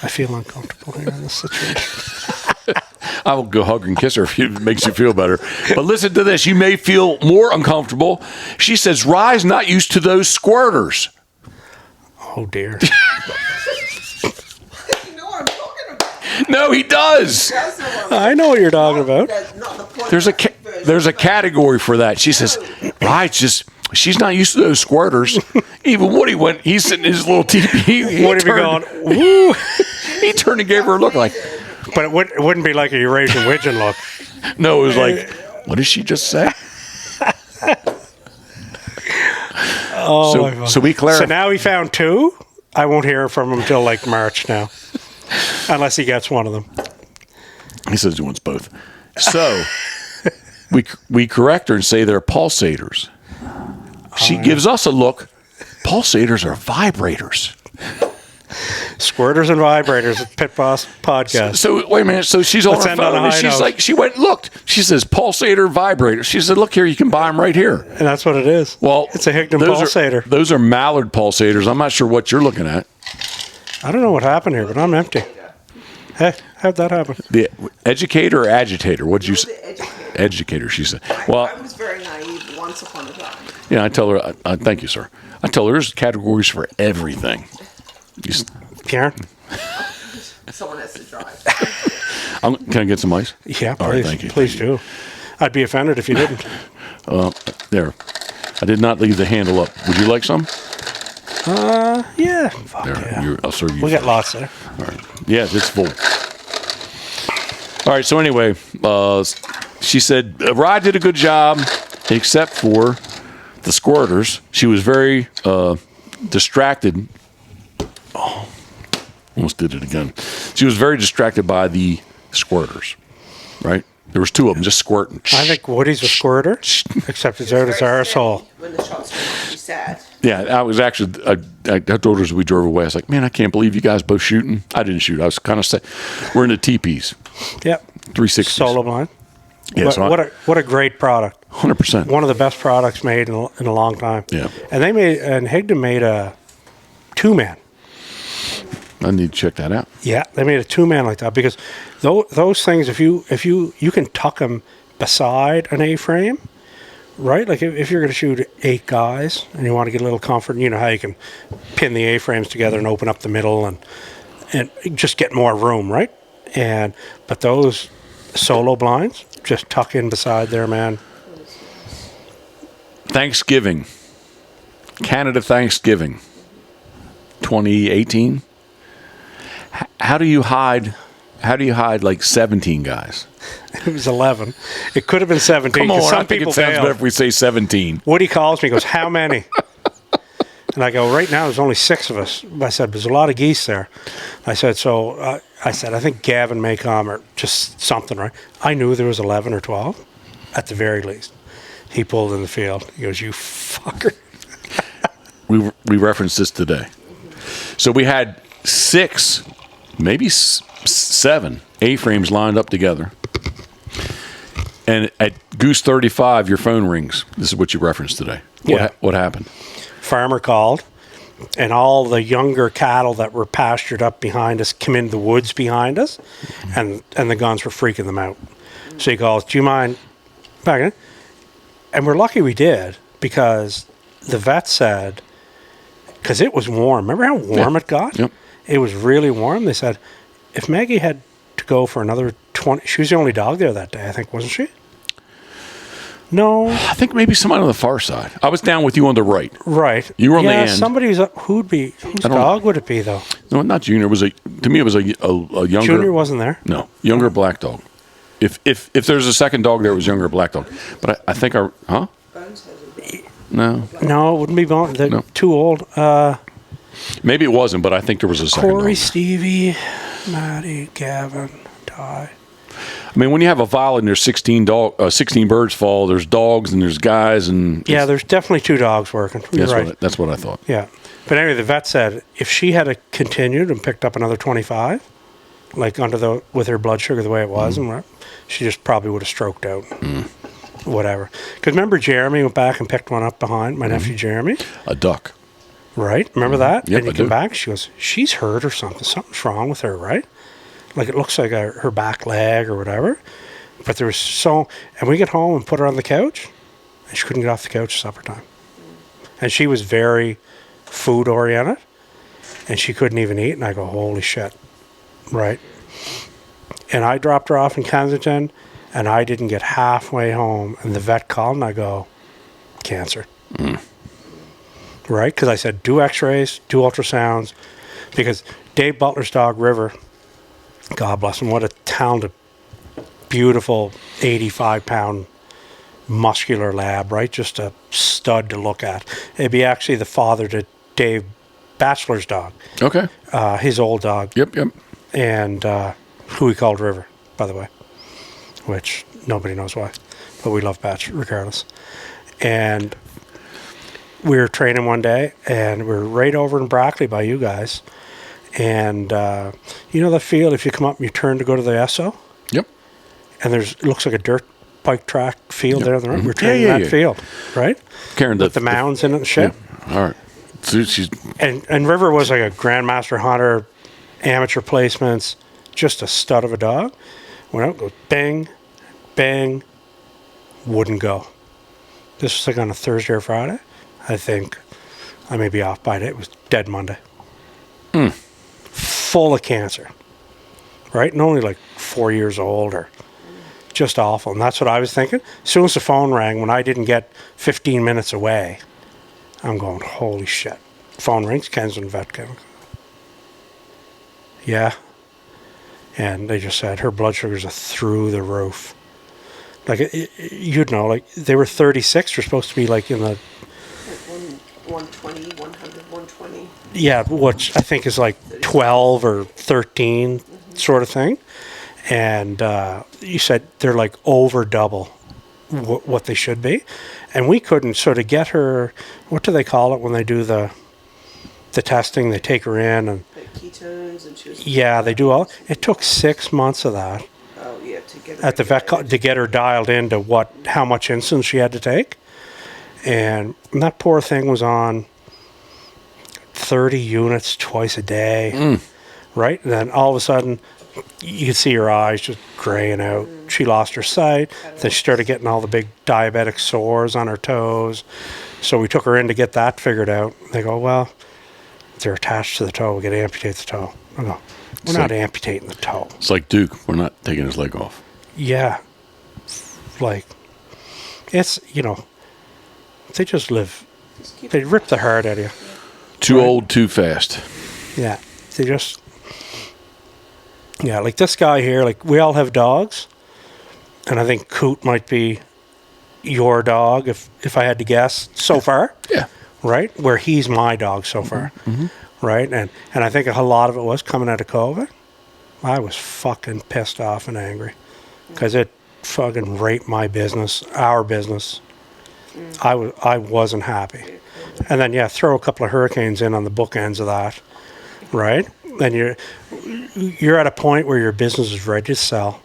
I feel uncomfortable here in this situation. I will go hug and kiss her if it makes you feel better. But listen to this. You may feel more uncomfortable. She says, Rye's not used to those squirters. Oh, dear. You know what I'm talking about. No, he does. I know what you're talking about. There's a category for that. She says, Rye's she's not used to those squirters. Even Woody he's sitting in his little teepee. Woody be going, woo. He turned and gave her a look like. But it wouldn't be like a Eurasian widgeon look. No, it was like, what did she just say? So we clarified. So now we found two. I won't hear from him until like March now. Unless he gets one of them. He says he wants both. So we correct her and say they're pulsators. She gives us a look. Pulsators are vibrators. Squirters and vibrators at Pitboss podcast. So wait a minute. So she's on her phone. And she's like, she went and looked. She says pulsator vibrator. She said, look here, you can buy them right here. And that's what it is. Well, it's a Higdon pulsator. Those are mallard pulsators. I'm not sure what you're looking at. I don't know what happened here, but I'm empty. Hey, how'd that happen? The educator or agitator? What'd you say? Educator, she said. Well, I was very naive once upon a time. Yeah, I tell her, thank you, sir. I tell her there's categories for everything. Karen? Someone has to drive. Can I get some ice? Yeah, please. All right, thank you. Please do. I'd be offended if you didn't. There. I did not leave the handle up. Would you like some? Yeah. Fuck there, yeah. I'll serve you. We'll get lots there. All right. Yeah, it's full. All right, so anyway, she said, Rye did a good job, except for the squirters. She was very distracted. Oh, almost did it again. She was very distracted by the squirters, right? There was two of them just squirting. I think Woody's a squirter, except it's out his arsehole. When the shots went off, she's sad. Yeah, I was actually, I told her as we drove away, I was like, man, I can't believe you guys both shooting. I didn't shoot. I was kind of sad. We're in the teepees. Yep. 360s. Solo blind. Yeah, what a great product. 100%. One of the best products made in a long time. Yeah. And Higdon made a 2-man. I need to check that out. Yeah, they made a 2-man like that because those things, if you can tuck them beside an A-frame, right? Like if you're going to shoot 8 guys and you want to get a little comfort, you know how you can pin the A-frames together and open up the middle and just get more room, right? But those solo blinds just tuck in beside there, man. Thanksgiving. Canada Thanksgiving 2018. How do you hide like 17 guys? It was 11. It could have been 17. Come on, some I think people it sounds bail. better if we say 17. Woody calls me, goes, how many? And I go, right now there's only 6 of us. I said, there's a lot of geese there. I said, I think Gavin may come or just something, right? I knew there was 11 or 12 at the very least. He pulled in the field. He goes, you fucker. We referenced this today. So we had 6, maybe 7 A-frames lined up together. And at Goose 35, your phone rings. This is what you referenced today. What happened? Farmer called, and all the younger cattle that were pastured up behind us came into the woods behind us, and the guns were freaking them out. So he calls, do you mind backing in? And we're lucky we did, because the vet said, because it was warm. Remember how warm it got? Yep. It was really warm. They said, if Maggie had to go for another 20, she was the only dog there that day, I think, wasn't she? No. I think maybe somebody on the far side. I was down with you on the right. Right. You were on the end. Somebody was up. Whose dog would it be, though? No, not Junior. To me, it was a younger. Junior wasn't there? No, younger black dog. If there's a second dog there, it was younger black dog. But I think Bones has a No. No, it wouldn't be Bones. They're No. too old. Maybe it wasn't, but I think there was a second Corey, dog. Stevie, Maddie, Gavin, Ty. I mean, when you have a vial and there's 16 birds fall, there's dogs and there's guys and Yeah, there's definitely 2 dogs working. You're right. That's what I thought. Yeah. But anyway, the vet said if she had continued and picked up another 25, like with her blood sugar the way it was, and she just probably would have stroked out. Whatever. Because remember Jeremy went back and picked one up behind my nephew Jeremy? A duck. Right? Remember that? Yep, and he I came do. back. She goes, she's hurt or something. Something's wrong with her, right? Like it looks like her back leg or whatever. But there was and we get home and put her on the couch, and she couldn't get off the couch at supper time. And she was very food oriented, and she couldn't even eat. And I go, holy shit, right? And I dropped her off in Kensington, and I didn't get halfway home, and the vet called, and I go, cancer. Right? Because I said, do x-rays, do ultrasounds, because Dave Butler's dog, River, God bless him, what a talented, beautiful 85-pound muscular lab, right? Just a stud to look at. It'd be actually the father to Dave Batchelor's dog. Okay. His old dog. Yep. And who he called River, by the way, which nobody knows why, but we love Batch regardless. And we were training one day, and we were right over in Brackley by you guys. And you know the field, if you come up and you turn to go to the Esso? Yep. And it looks like a dirt bike track field there on the right. We're training Yeah. that field, right? Karen, With the mounds in it and shit. Yeah. All right. So she's And River was like a grandmaster hunter, amateur placements, just a stud of a dog. Went out, goes bang, bang, wouldn't go. This was like on a Thursday or Friday. I think I may be off by it. It was dead Monday. Full of cancer, right? And only like 4 years old or just awful. And that's what I was thinking. As soon as the phone rang, when I didn't get 15 minutes away, I'm going, holy shit. Phone rings, Kensington Vet Clinic. Yeah. And they just said her blood sugars are through the roof. Like, you'd know, like, they were 36. They're supposed to be, like, in the... 120, 100, 120. Yeah, which I think is, like, 12 or 13 sort of thing. And you said they're, like, over double what they should be. And we couldn't sort of get her... What do they call it when they do the testing? They take her in and... Like ketones and she was... Yeah, they do all... It took 6 months of that. Oh, yeah, to get her... At the vet to get her dialed into how much insulin she had to take. And that poor thing was on 30 units twice a day, right? And then all of a sudden, you could see her eyes just graying out, she lost her sight. Then she started getting all the big diabetic sores on her toes. So we took her in to get that figured out. They go, well, they're attached to the toe. We got to amputate the toe. I go, we're not amputating the toe. It's like Duke. We're not taking his leg off. Yeah. Like, it's, you know, they just live. They rip the heart out of you. Too old, too fast. Yeah. They just, yeah, like this guy here, like we all have dogs. And I think Coot might be your dog if I had to guess so far. Yeah. Right? Where he's my dog so far. Right? And I think a lot of it was coming out of COVID. I was fucking pissed off and angry because it fucking raped my business, our business. I wasn't happy. And then, yeah, throw a couple of hurricanes in on the bookends of that. Right? Then you're at a point where your business is ready to sell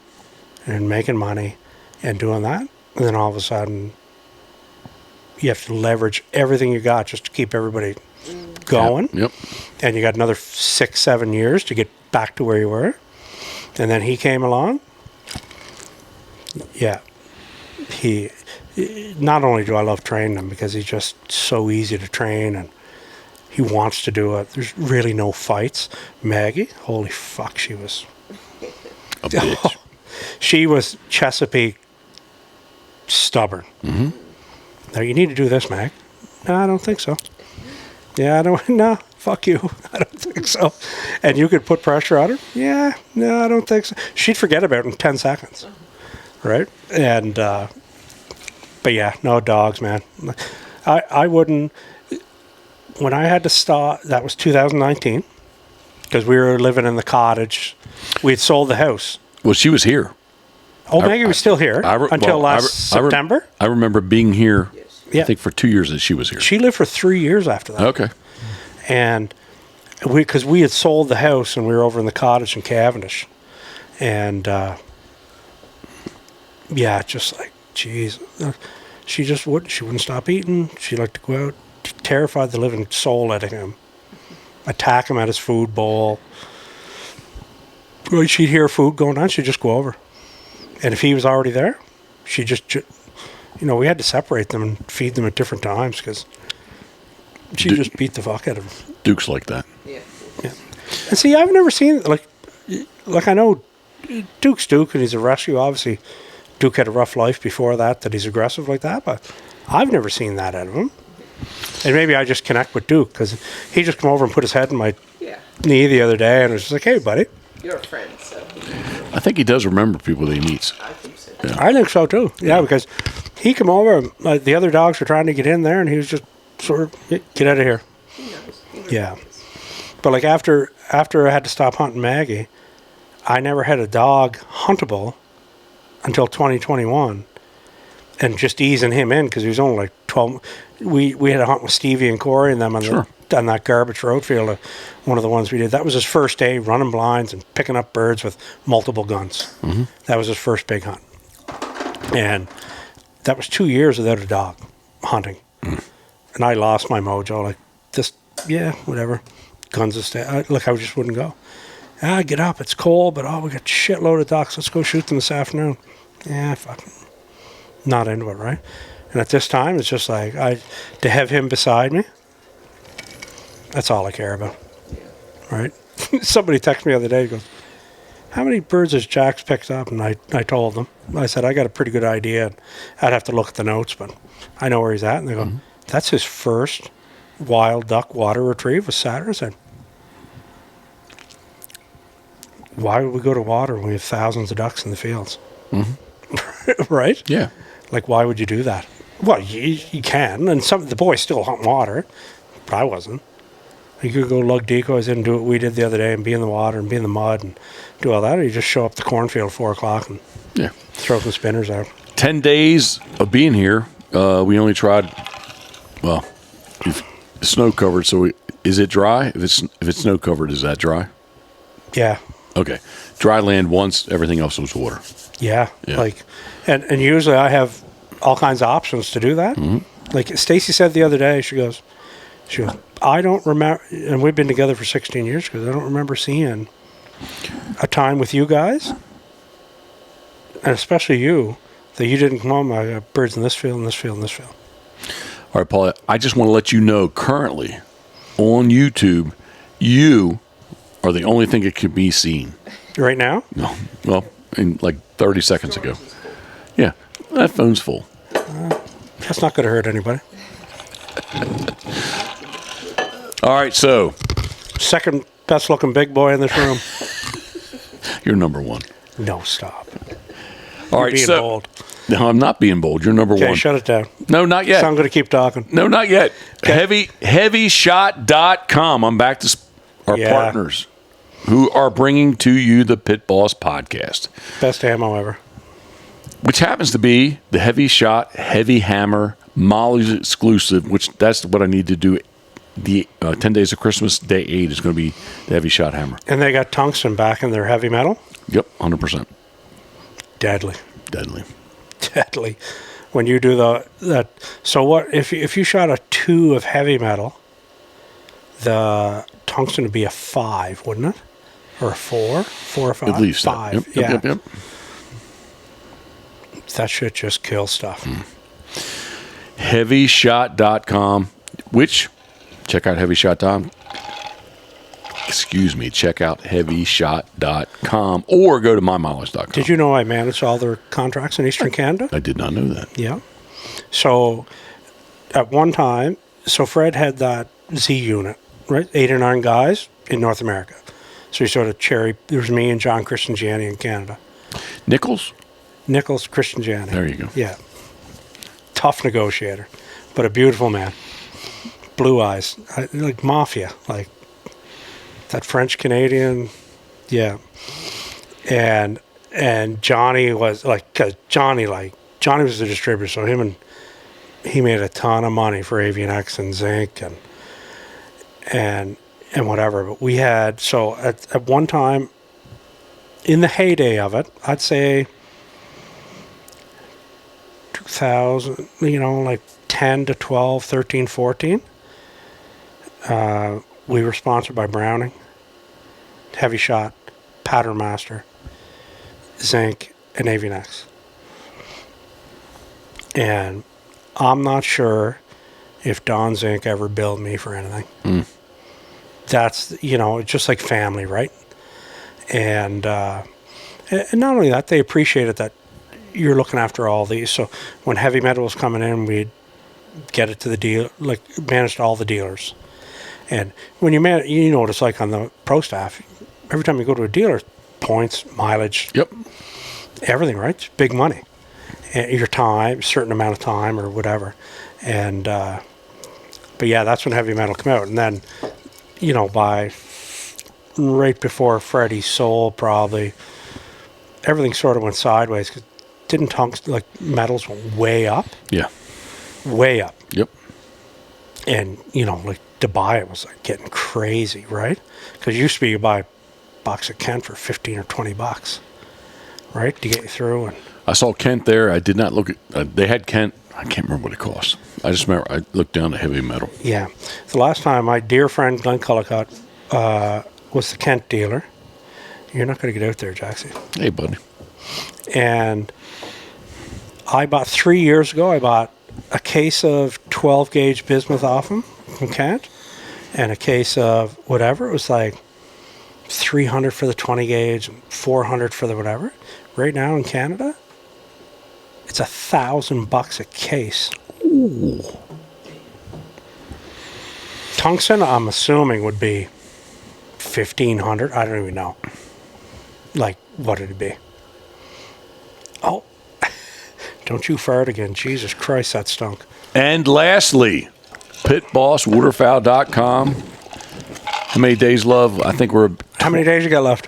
and making money and doing that. And then all of a sudden, you have to leverage everything you got just to keep everybody going. Yep. And you got another 6-7 years to get back to where you were. And then he came along. Yeah. He, not only do I love training him because he's just so easy to train and he wants to do it. There's really no fights. Maggie, holy fuck, she was A bitch. she was Chesapeake stubborn. Now you need to do this, Mag. No, I don't think so. Yeah, I don't. No, fuck you. I don't think so. And you could put pressure on her. Yeah, no, I don't think so. She'd forget about it in 10 seconds, right? And but yeah, no dogs, man. I wouldn't. When I had to stop, that was 2019, because we were living in the cottage. We had sold the house. Well, she was here. Oh, Maggie was still here until last September. I remember being here, Yeah. I think, for 2 years that she was here. She lived for 3 years after that. Okay. And because we had sold the house and we were over in the cottage in Cavendish. And yeah, just like, geez. She wouldn't stop eating. She liked to go out, terrified the living soul out of him. Attack him at his food bowl. When she'd hear food going on, she'd just go over. And if he was already there, she'd just, you know, we had to separate them and feed them at different times because she just beat the fuck out of him. Duke's like that. Yeah. And see, I've never seen, like I know Duke's Duke and he's a rescue. Obviously, Duke had a rough life before that he's aggressive like that, but I've never seen that out of him. And maybe I just connect with Duke because he just come over and put his head in my knee the other day and was just like, hey, buddy. You're a friend, so. I think he does remember people that he meets. I think so. Yeah. I think so too. Yeah, because he come over, the other dogs were trying to get in there and he was just sort of, get out of here. He knows. Yeah. But like after I had to stop hunting Maggie, I never had a dog huntable until 2021, and just easing him in because he was only like 12. We had a hunt with Stevie and Corey and them on, on that garbage road field. One of the ones we did. That was his first day running blinds and picking up birds with multiple guns. That was his first big hunt, and that was 2 years without a dog hunting. And I lost my mojo. Like this, yeah, whatever. Guns will stay. Like I just wouldn't go. Get up. It's cold, but we got a shitload of ducks. Let's go shoot them this afternoon. Yeah, fuck. Not into it, right? And at this time, it's just like to have him beside me. That's all I care about, right? Somebody texted me the other day. He goes, "How many birds has Jack's picked up?" And I told them. I said I got a pretty good idea. I'd have to look at the notes, but I know where he's at. And they go, "That's his first wild duck water retrieve was Saturday." I said, why would we go to water when we have thousands of ducks in the fields? Right? Yeah. Like, why would you do that? Well, you can, and the boys still hunt water, but I wasn't. You could go lug decoys in and do what we did the other day and be in the water and be in the mud and do all that, or you just show up the cornfield at 4 o'clock and throw some spinners out. 10 days of being here, we only tried, well, snow covered, so is it dry? If it's snow covered, is that dry? Yeah. Okay. Dry land once, everything else was water. Yeah. Like, and usually I have all kinds of options to do that. Like Stacy said the other day, she goes, I don't remember, and we've been together for 16 years, because I don't remember seeing a time with you guys and especially you, that you didn't come home. I got birds in this field, in this field, in this field. All right, Paul, I just want to let you know currently on YouTube, you are the only thing that can be seen. Right now? No. Well, in like 30 seconds ago. Yeah, that phone's full. That's not going to hurt anybody. All right, so. Second best looking big boy in this room. You're number one. No, stop. All right, being so. bold. No, I'm not being bold. You're number Okay, one. shut it down. No, not yet. So I'm going to keep talking. No, not yet. Heavyshot.com. I'm back to our partners who are bringing to you the Pit Boss podcast. Best ammo ever. Which happens to be the Heavy Shot, Heavy Hammer, Molly's exclusive, which that's what I need to do. The 10 Days of Christmas, day 8 is going to be the Heavy Shot Hammer. And they got tungsten back in their heavy metal? Yep, 100%. Deadly. Deadly. When you do that. So what if you shot a 2 of heavy metal, the tungsten would be a 5, wouldn't it? Or a 4? 4 or 5? At least 5. Yep. That shit just kills stuff. Heavyshot.com, which check out heavyshot.com. Excuse me, check out heavyshot.com or go to mymileage.com. Did you know I managed all their contracts in Eastern Canada? I did not know that. Yeah. So at one time, Fred had that Z unit, right? 8 or 9 guys in North America. So he sort of there was me and John Christian Gianni in Canada. Nichols, Christian Gianni. There you go. Yeah. Tough negotiator, but a beautiful man. Blue eyes, like mafia, like that French Canadian. Yeah. And Johnny was cause Johnny was the distributor, so he made a ton of money for Avian X and Zinc and whatever. But we had, so at one time, in the heyday of it, I'd say 2000, like 10 to 12, 13, 14, we were sponsored by Browning, Heavy Shot, Pattern Master, Zinc, and Avian X. And I'm not sure if Don Zinc ever billed me for anything. That's, it's just like family, right? And not only that, they appreciated that you're looking after all these. So when heavy metal was coming in, we'd get it to the deal, managed all the dealers. And when you know what it's like on the pro staff. Every time you go to a dealer, points, mileage, Yep. everything, right? It's big money. And your time, certain amount of time or whatever. And but yeah, that's when heavy metal came out. And then, by right before Freddie sold, probably everything sort of went sideways. Cause didn't tungsten, metals went way up. Yeah. Way up. Yep. And, to buy it was getting crazy, right? Because used to be you buy a box of Kent for 15 or 20 bucks, right? To get you through. And I saw Kent there. I did not look at, they had Kent. I can't remember what it cost. I just remember I looked down at heavy metal. Yeah. The last time my dear friend Glenn Cullicott was the Kent dealer. You're not going to get out there, Jackson. Hey, buddy. And I bought 3 years ago, a case of 12 gauge bismuth off him from Kent and a case of whatever. It was like $300 for the 20 gauge, $400 for the whatever. Right now in Canada, it's $1,000 a case. Ooh. Tungsten, I'm assuming, would be $1,500. I don't even know. What did it be? Oh, don't you fart again. Jesus Christ, that stunk. And lastly, pitbosswaterfowl.com. How many days, love? I think we're... How many days you got left?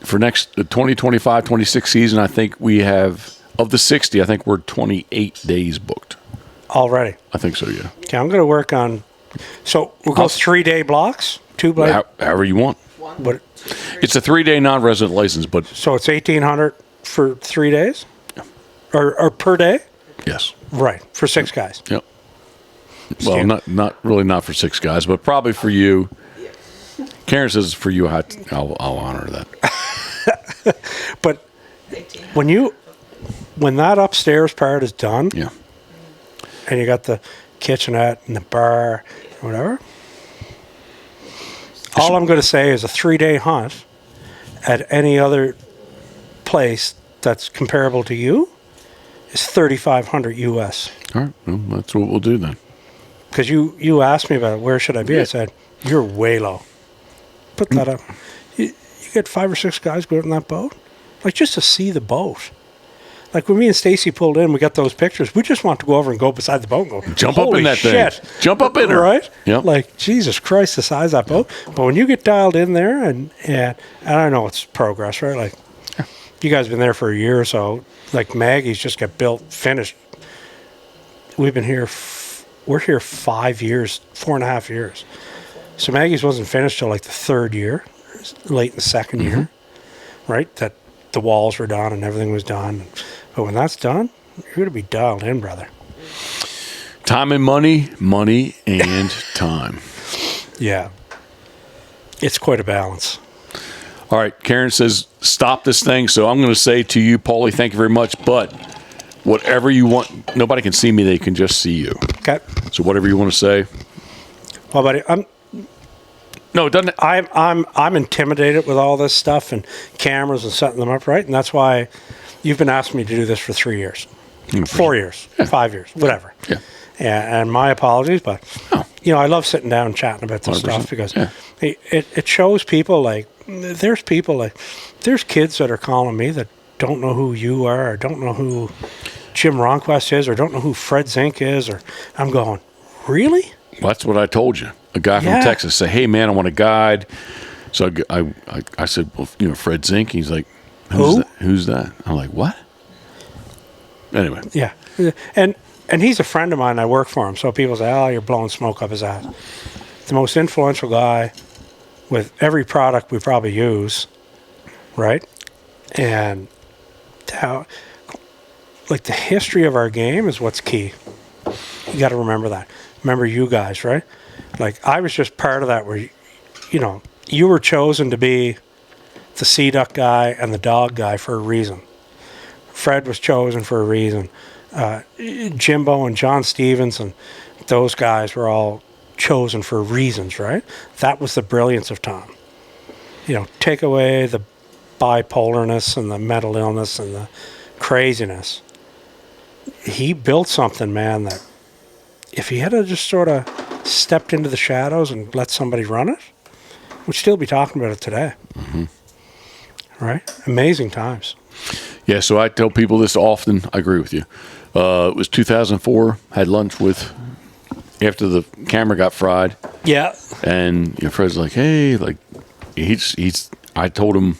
For the 2025-26 season, I think we have, of the 60, I think we're 28 days booked. Already? I think so, yeah. Okay, I'm going to work on... So we'll go 3-day blocks? 2 blocks? However you want. What? It's a 3-day non-resident license, but... So it's $1,800 for 3 days? Yeah. Or per day? Yes. Right, for 6 guys. Yep. Well, not for 6 guys, but probably for you. Karen says for you, I'll honor that. But when you when that upstairs part is done, Yeah. and you got the kitchenette and the bar, or whatever. All I'm going to say is a 3-day hunt at any other place that's comparable to you is $3,500 US. All right. Well, that's what we'll do then. Because you asked me about it, where should I be? Yeah. I said, you're way low. Put that up. You get 5 or 6 guys go out in that boat, like just to see the boat. Like when me and Stacy pulled in, we got those pictures. We just want to go over and go beside the boat and go, Jump up in "Holy that shit." thing. Jump up in her. Right? Yep. Like, Jesus Christ, the size of that boat. But when you get dialed in there, and I know it's progress, right? Like, you guys have been there for a year or so. Like, Maggie's just got built, finished. We've been here, we're here 5 years, 4.5 years. So Maggie's wasn't finished till like the 3rd year, late in the 2nd year, right? That the walls were done and everything was done. But when that's done, you're going to be dialed in, brother. Time and money, money and time. Yeah. It's quite a balance. All right. Karen says, stop this thing. So I'm going to say to you, Paulie, thank you very much. But whatever you want, nobody can see me. They can just see you. Okay. So whatever you want to say. Well, buddy, No, it doesn't. I'm intimidated with all this stuff and cameras and setting them up, right? And that's why you've been asking me to do this for 3 years, 4 years, 5 years, whatever. Yeah. And my apologies, but I love sitting down and chatting about this 100%. stuff because it shows people there's kids that are calling me that don't know who you are or don't know who Jim Ronquist is or don't know who Fred Zink is, or I'm going, really? Well, that's what I told you. A guy from Texas said, "Hey man, I want a guide." So I said, "Well, Fred Zink." He's like, Who's that? I'm like, "What?" Anyway. Yeah, and he's a friend of mine. I work for him, so people say, "Oh, you're blowing smoke up his ass." The most influential guy with every product we probably use, right? And how, like, the history of our game is what's key. You got to remember that. Remember you guys, right? Like, I was just part of that where, you were chosen to be the sea duck guy and the dog guy for a reason. Fred was chosen for a reason. Jimbo and John Stevens and those guys were all chosen for reasons, right? That was the brilliance of Tom. Take away the bipolarness and the mental illness and the craziness. He built something, man, that if he had just sort of stepped into the shadows and let somebody run it, we'd still be talking about it today. Mm-hmm. Right? Amazing times. Yeah, so I tell people this often. I agree with you. It was 2004. Had lunch with, after the camera got fried. Yeah. And Fred's like, "Hey, like, I told him,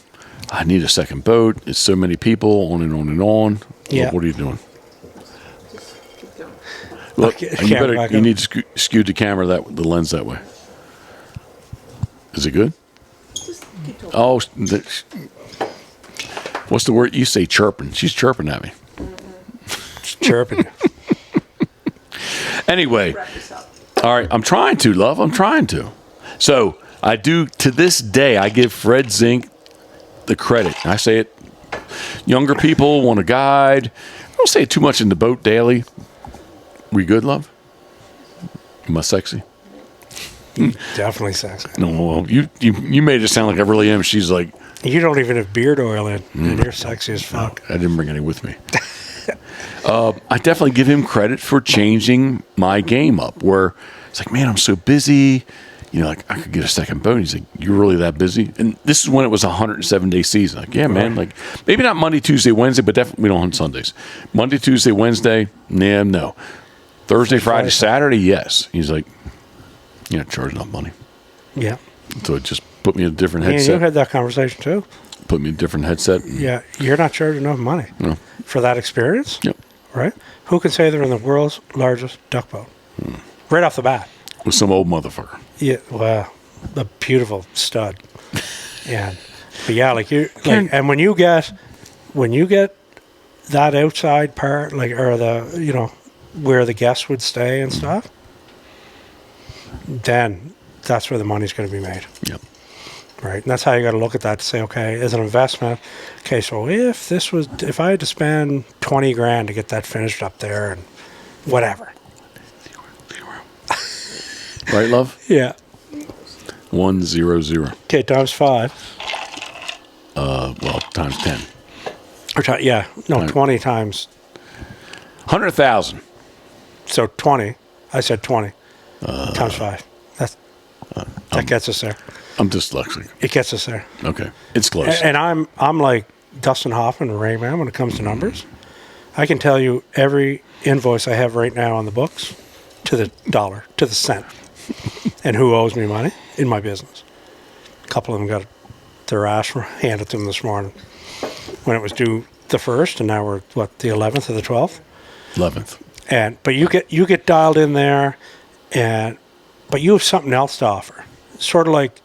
I need a second boat. It's so many people, on and on and on." Yeah. What are you doing? Just keep going. Look, Okay, you need to skew the camera the lens that way. Is it good? Just keep talking. Oh, what's the word? You say chirping. She's chirping at me. Just chirping. Anyway, Wrap this up. all right. I'm trying to, love. I'm trying to. So I do, to this day, I give Fred Zink the credit. I say it. Younger people want a guide. I don't say it too much in the boat daily. We good, love? Am I sexy? Definitely sexy. No, well, you made it sound like I really am. She's like, You don't even have beard oil in, and you're sexy as fuck. I didn't bring any with me. I definitely give him credit for changing my game up, where it's like, man, I'm so busy. Like, I could get a second boat. He's like, "You're really that busy?" And this is when it was a 107-day season. Like, yeah, man. Like, maybe not Monday, Tuesday, Wednesday, but definitely we don't hunt Sundays. Monday, Tuesday, Wednesday, nah, no. Thursday, Friday, Saturday, yes. He's like, "You're not charging enough money." Yeah. So it just put me in a different And headset. you had that conversation too. Put me in a different headset. Yeah. You're not charging enough money for that experience. Yep. Right? Who can say they're in the world's largest duck boat? Right off the bat. With some old motherfucker. Yeah, well, a beautiful stud. But yeah, and when you get that outside part, like, or the where the guests would stay and stuff, then that's where the money's going to be made. Yep. Right, and that's how you got to look at that to say, okay, as an investment, okay, so if I had to spend 20 grand to get that finished up there and whatever. Right, love? Yeah. 100. Okay, times 5. Well, times 10. Or 20 times. 100,000. So 20. I said 20 times 5. That gets us there. I'm dyslexic. It gets us there. Okay, it's close. And I'm like Dustin Hoffman and Rayman when it comes to numbers. I can tell you every invoice I have right now on the books to the dollar, to the cent, and who owes me money in my business. A couple of them got their ass handed to them this morning when it was due the 1st, and now we're the 11th or the 12th. 11th. But you get dialed in there, but you have something else to offer. Sort of like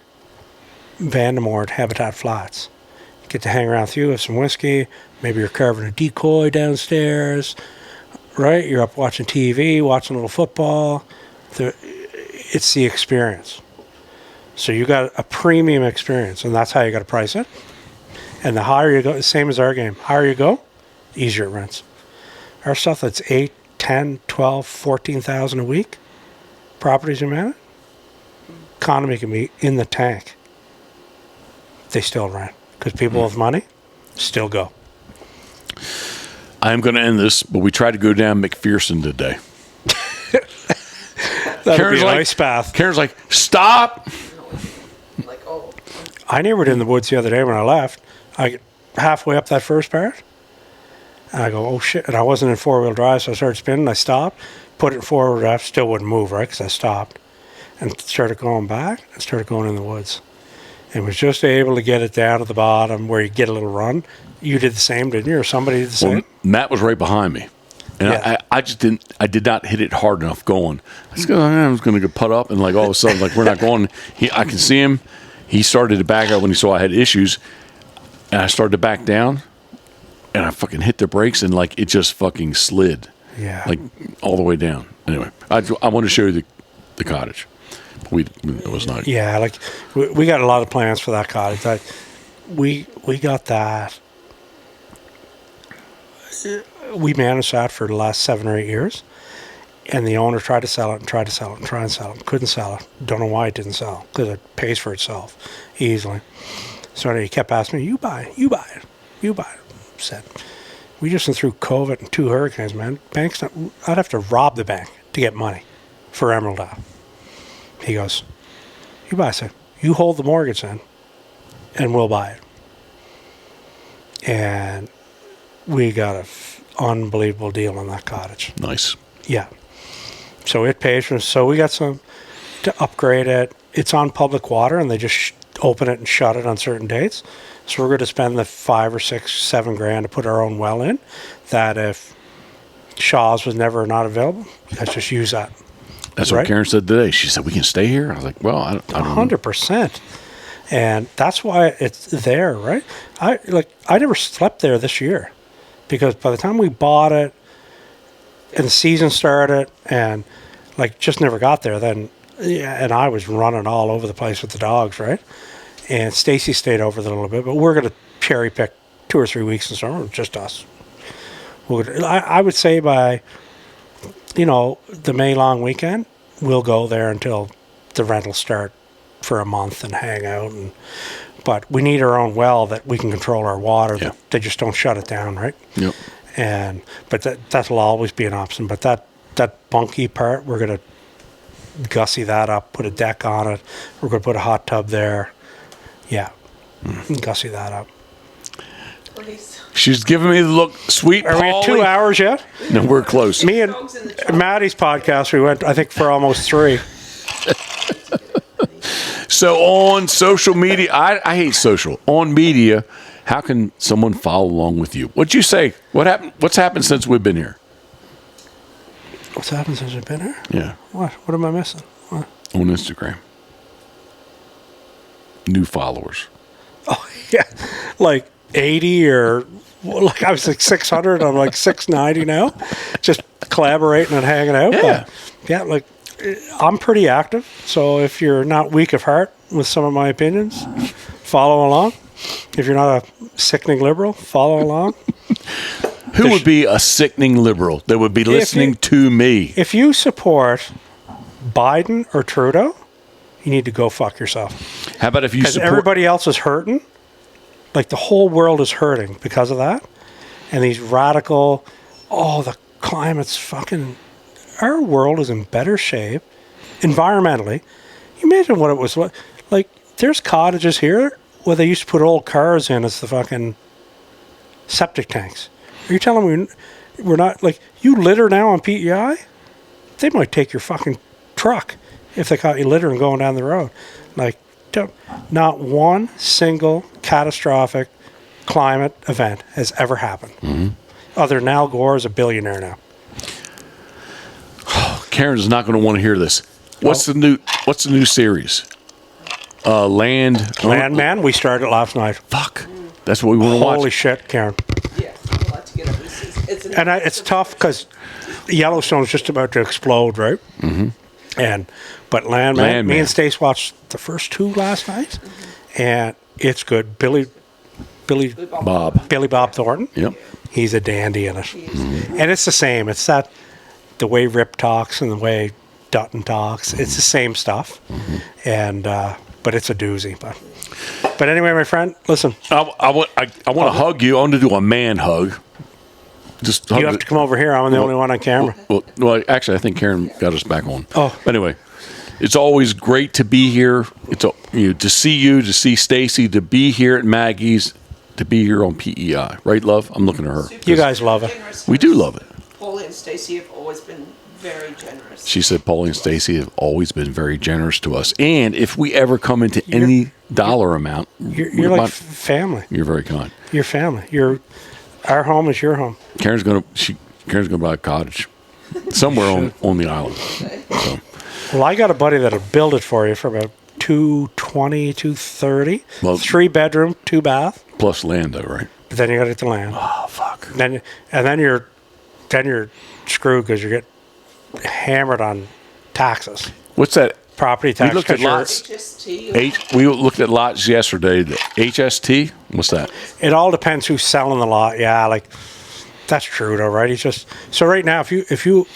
Vandemore at Habitat Flats. You get to hang around with you, have some whiskey. Maybe you're carving a decoy downstairs, right? You're up watching TV, watching a little football. It's the experience. So you got a premium experience, and that's how you got to price it. And the higher you go, same as our game, higher you go, easier it rents. Our stuff that's 8, 10, 12, 14,000 a week, properties you manage, economy can be in the tank. They still rent because people with money still go. I'm going to end this, but we tried to go down McPherson today. That'd be an ice bath. Karen's like, stop. Like, oh. I neighbored in the woods the other day when I left. I get halfway up that first part, and I go, oh shit. And I wasn't in four-wheel drive, so I started spinning. I stopped, put it in four-wheel drive, still wouldn't move, right, because I stopped. And started going back and started going in the woods. And was just able to get it down to the bottom where you get a little run. You did the same, didn't you? Or somebody did the same? Well, Matt was right behind me. And Yeah. I just didn't, I did not hit it hard enough going. I was going to go putt up, and like all of a sudden, like we're not going. I can see him. He started to back up when he saw I had issues. And I started to back down, and I fucking hit the brakes, and like it just fucking slid. Yeah. Like all the way down. Anyway, I want to show you the cottage. It was not. Yeah, like we got a lot of plans for that cottage. We got that. We managed that for the last 7 or 8 years, and the owner tried to sell it and tried to sell it and tried to sell it. Couldn't sell it. Don't know why it didn't sell, because it pays for itself easily. So he kept asking me, "You buy it, you buy it, you buy it." Said, "We just went through COVID and 2 hurricanes, man. Banks, I'd have to rob the bank to get money for Emerald Isle." He goes, "You buy it." I said, "You hold the mortgage then, and we'll buy it." And we got an unbelievable deal on that cottage. Nice. Yeah. So it pays for. So we got some to upgrade it. It's on public water, and they just open it and shut it on certain dates. So we're going to spend the 5 or 6, 7 grand to put our own well in. That if Shaw's was never not available, let's just use that. That's Right? what Karen said today. She said, "We can stay here." I was like, "Well, I don't know." 100%. And that's why it's there, right? I never slept there this year, because by the time we bought it and the season started and like just never got there, then and I was running all over the place with the dogs, right? And Stacy stayed over there a little bit, but we're going to cherry pick 2 or 3 weeks in summer, just us. I would say by the May long weekend, we'll go there until the rentals start for a month and hang out. But we need our own well that we can control our water. Yeah. They just don't shut it down, right? Yep. But that'll always be an option. But that bunky part, we're going to gussy that up, put a deck on it. We're going to put a hot tub there. Yeah, gussy that up. Please. She's giving me the look. Sweet Are we at 2 Paulie. hours yet? No, we're close. Me and Dogs in the truck. Maddie's podcast, we went, I think, for almost 3. So on social media, I hate social. On media, how can someone follow along with you? What'd you say? What happened? What's happened since we've been here? What's happened since we've been here? Yeah, What? What am I missing? What? on Instagram. New followers. Oh, yeah. Like 80 or, like I was like 600. I'm like 690 now. Just collaborating and hanging out. Yeah. But yeah, like I'm pretty active. So if you're not weak of heart, with some of my opinions, follow along. If you're not a sickening liberal, follow along. Who would be a sickening liberal that would be listening to me? If you support Biden or Trudeau, you need to go fuck yourself. How about if you Because support... everybody else is hurting. Like, the whole world is hurting because of that. And these radical, the climate's fucking... Our world is in better shape environmentally. You imagine what it was like. There's cottages here where they used to put old cars in as the fucking septic tanks. Are you telling me we're not, like, you litter now on PEI? They might take your fucking truck if they caught you littering going down the road. Like, not one single catastrophic climate event has ever happened. Mm-hmm. Other than Al Gore is a billionaire now. Karen's not going to want to hear this. What's the new series? Landman. We started last night. Fuck. That's what we want to watch. Holy shit, Karen. Yeah, I'd like to get up. It's tough because Yellowstone's just about to explode, right? Mm-hmm. But Landman, me and Stace watched the first 2 last night, and it's good. Billy Bob Thornton. Yep. He's a dandy in it. Mm-hmm. And it's the same. It's that the way Rip talks and the way Dutton talks. Mm-hmm. It's the same stuff. Mm-hmm. And but it's a doozy. But anyway, my friend, listen. I want to hug you. I want to do a man hug. Just you have to come over here. I'm the only one on camera. Well, actually, I think Karen got us back on. Oh. Anyway, it's always great to be here. It's to see you, to see Stacy, to be here at Maggie's, to be here on PEI. Right, love? I'm looking at her. You guys love it. We do love it. Paulie and Stacy have always been very generous. She said Paulie and Stacy have always been very generous to us. And if we ever come into any dollar amount... You're like family. You're very kind. You're family. Our home is your home. Karen's gonna buy a cottage somewhere on the island. So. Well, I got a buddy that'll build it for you for about $220, $230. Well, 3-bedroom, 2-bath. Plus land, though, right? But then you got to get the land. Oh fuck. Then you're screwed because you get hammered on taxes. What's that? Property tax. We looked at lots. HST. We looked at lots yesterday. The HST. What's that? It all depends who's selling the lot. Yeah, like that's true though, right? He's just so right now. If you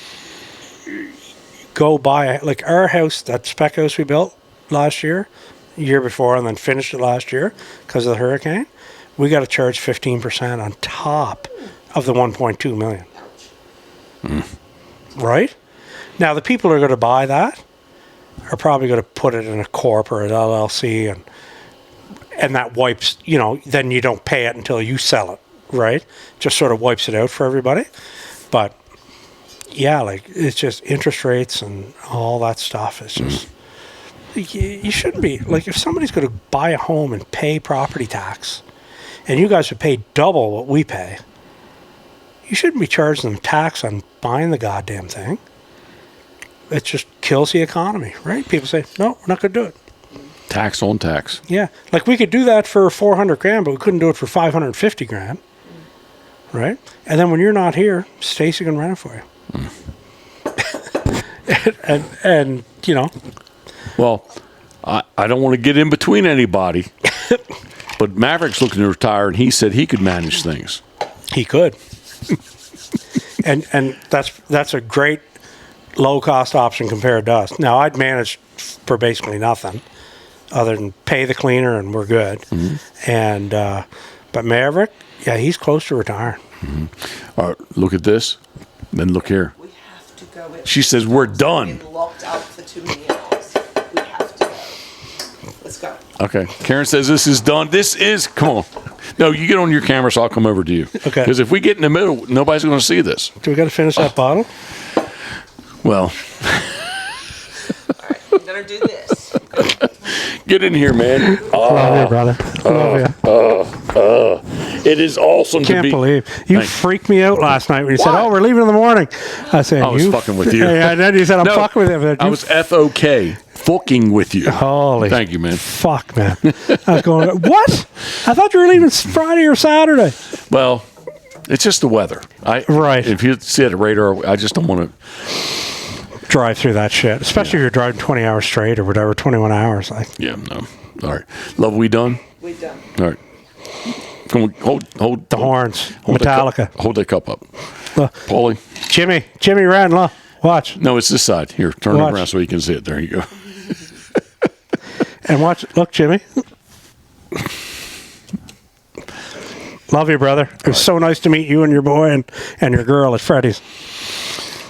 go buy like our house, that spec house we built last year, year before, and then finished it last year because of the hurricane, we got to charge 15% on top of the 1.2 million. Right now, the people who are going to buy that are probably going to put it in a corp or an LLC, and that wipes, then you don't pay it until you sell it, right? Just sort of wipes it out for everybody. But yeah, like it's just interest rates and all that stuff. It's just you shouldn't be like if somebody's going to buy a home and pay property tax, and you guys would pay double what we pay. You shouldn't be charging them tax on buying the goddamn thing. It just kills the economy, right? People say, no, we're not going to do it. Tax on tax. Yeah. Like we could do that for $400,000, but we couldn't do it for $550,000. Right? And then when you're not here, Stacy can rent it for you. and Well, I don't want to get in between anybody, but Maverick's looking to retire, and he said he could manage things. He could. and that's a great low-cost option compared to us. Now, I'd manage for basically nothing other than pay the cleaner and we're good. Mm-hmm. And but Maverick, yeah, he's close to retiring. Mm-hmm. All right, look at this. Then look here. We have to go. She says we're done. We're locked out for too many hours. We have to go. Let's go. Okay. Karen says this is done. Come on. No, you get on your camera so I'll come over to you. Okay. Because if we get in the middle, nobody's going to see this. Do we got to finish that bottle? Well. All right, I'm going to do this. Get in here, man. Love you, brother. Love you. It is awesome to be. Can't believe. You freaked me out last night when you said, oh, we're leaving in the morning. I said, I was fucking with you. Yeah, and then you said, I'm fucking with you. I was F-O-K. Fucking with you. Holy. Thank you, man. Fuck, man. I was going, what? I thought you were leaving Friday or Saturday. Well, it's just the weather. Right. If you see it at radar, I just don't want to. drive through that shit, especially if you're driving 20 hours straight or whatever, 21 hours. Like, Yeah, no. All right. Love, we done? We're done. All right. Come on, hold the horns, hold Metallica. Hold that cup up. Look, Paulie. Jimmy ran, look, watch. No, it's this side. Here, turn it Watch. around so you can see it. There you go. And watch, look, Jimmy. Love you, brother. It was so nice to meet you and your boy and your girl at Freddy's.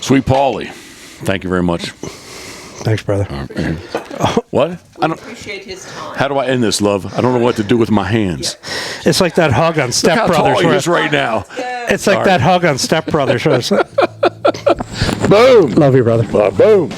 Sweet Paulie. Thank you very much. Thanks, brother. What? I don't. Appreciate his time. How do I end this, love? I don't know what to do with my hands. It's like that hug on Step Look how Brothers. tall he where- is right now. It's like that hug on Step Brothers. where it's like, Boom. love you, brother. Boom.